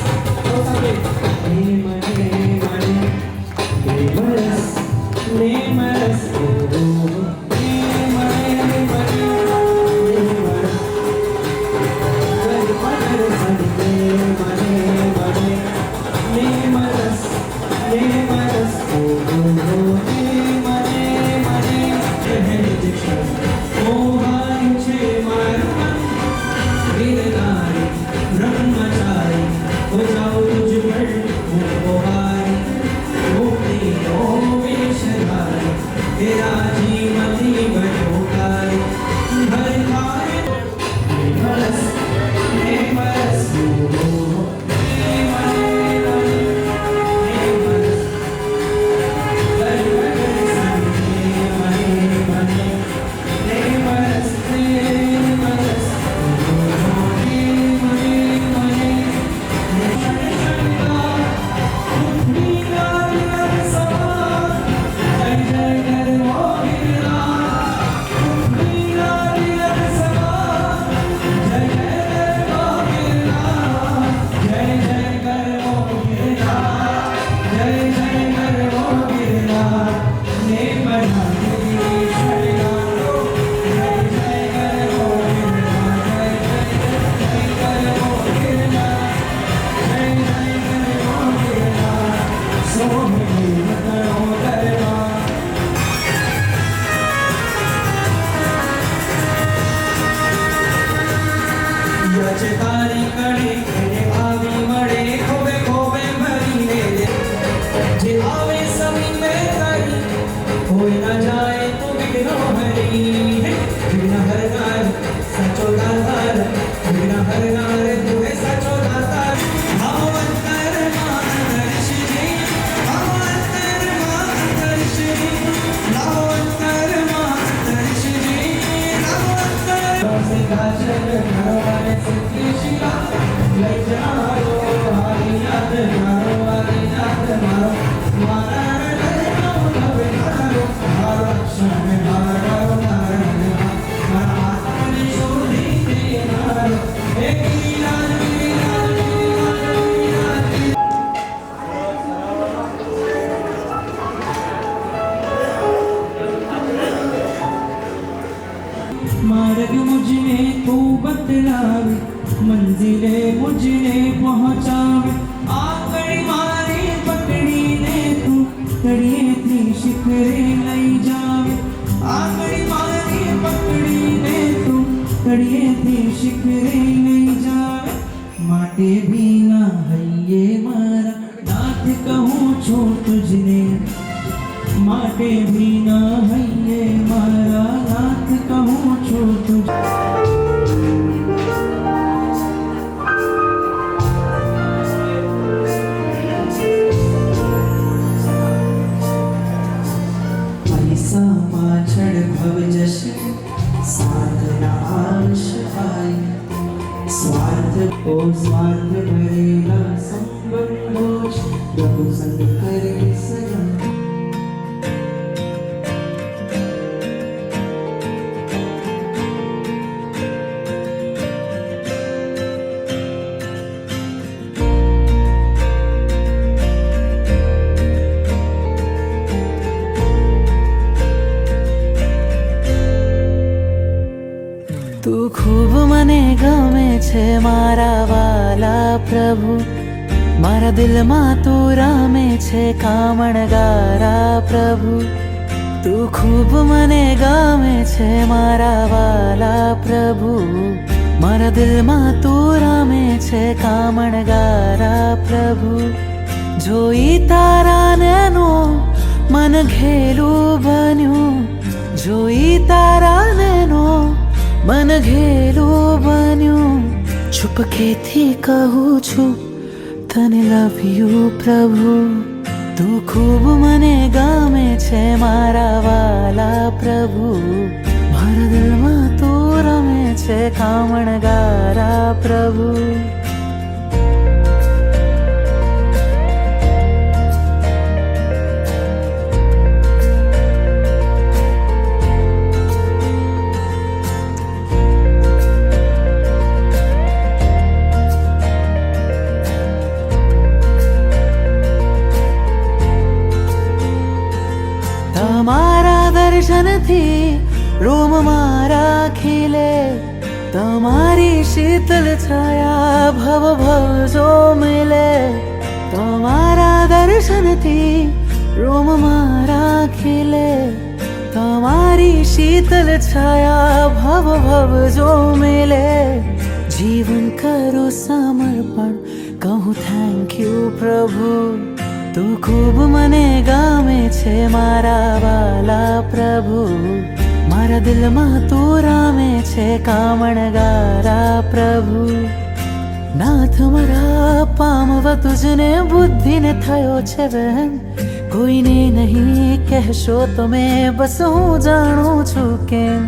તો સકે મને મરસ ને મરસ બ્રહ્મચારી હો જાઓ તુજ પર મોહારી મુક્તિ નો વિષધારી તેરા જીવતી બટોકારી હર ખાય મરસ ને મરસ તારી કડી એને આવી મળે ખોબે ખોબે ભરીને જે આવે સમીપે તારી કોઈ ના જાય તો વિઘ્નો હરી વિઘ્ન હરનાર સાચો દાતાર વિઘ્ન હરનાર તું હે સાચો દાતાર ભાવ અંતરમાં દર્શજે ભાવ અંતરમાં દર્શજે ભાવ અંતરમાં દર્શજે ભાવ અંતરમાં સે કાચર ઘરવાને લઈ જાઓ હારી યાદ મારો હારી યાદ મારો મારા હૃદયનો હવે મારો મારો ક્ષણ મારો મારા આત્માને શોધી દે મારો એક લીલા લીલા લીલા मार्ग मुझने तू बतलावे मंजिले मुझने पहुँचावे आंगड़ी मारी पकड़ी ने तू तड़िए थी शिखरे लई जावे आंगड़ी मारी पकड़ी ने तू तड़िए थी शिखरे लई जावे माटे भी ना हइये मारा नाथ कहूँ छो तुझने माटे भी ना हइये मारा नाथ कहूँ छो तुझ સંગ કરે સજા. તું ખૂબ મને ગમે છે મારા વાલા પ્રભુ, મારા દિલમાં તું રમે છે કામણગારા પ્રભુ. તું ખૂબ મને ગમે છે મારા વાલા પ્રભુ, મારા દિલમાં તું રમે છે કામણગારા પ્રભુ. જોઈ તારા નૈનો મન ઘેલું બન્યું, જોઈ તારા નૈનો મન ઘેલું બન્યું. ચૂપકેથી કહું છું તને લવ યુ પ્રભુ. તું ખૂબ મને ગમે છે મારા વાલા પ્રભુ, મારા દિલમાં તું રમે છે કામણગારા પ્રભુ. તમારા દર્શનથી રોમ મારા ખીલે, તમારી શીતલ છાયા ભવ ભવ જો મિલે. તમારા દર્શનથી રોમ મારા ખીલે, તમારી શીતલ છાયા ભવ ભવ જો મિલે. જીવન કરો સમર્પણ કહું થેન્ક યુ પ્રભુ. તું ખૂબ મને ગમે છે મારા વાલા પ્રભુ, મારા દિલમાં તું રમે છે કામણગારા પ્રભુ. નાથ મારા પામવા તુજને બુદ્ધિને થયો છે વહેમ, કોઈને નહીં કહેશો તમે બસ હું જાણું છું કેમ.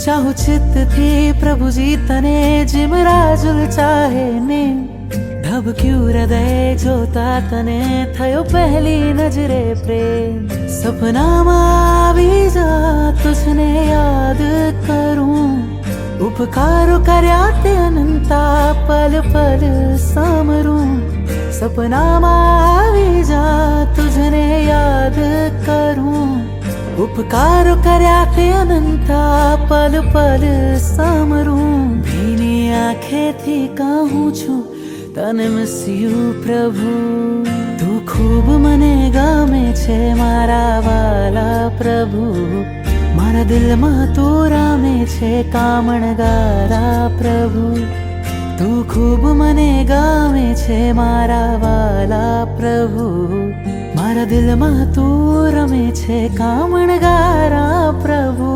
ચાહું ચિત્તથી પ્રભુજી તને જેમ રાજુલ ચાહે ને, ધબક્યું હૃદય જોતા તને થયો પહેલી નજરે પ્રેમ. સપનામાં આવી જા તુજને યાદ કરું, ઉપકારો કર્યા તે અનંતા પલ પલ સામરું. સપનામાં આવી જા તુજને યાદ કરું, ઉપકારો કર્યા તે અનંતા પલ પલ સામરું. ભીની આંખેથી કહું છું તને મિસ યુ પ્રભુ. તું ખૂબ મને ગમે છે મારા વાલા પ્રભુ, મારા દિલમાં તું રમે છે કામણગારા પ્રભુ. તું ખૂબ મને ગમે છે મારા વાલા પ્રભુ, મારા દિલમાં તું રમે છે કામણગારા પ્રભુ.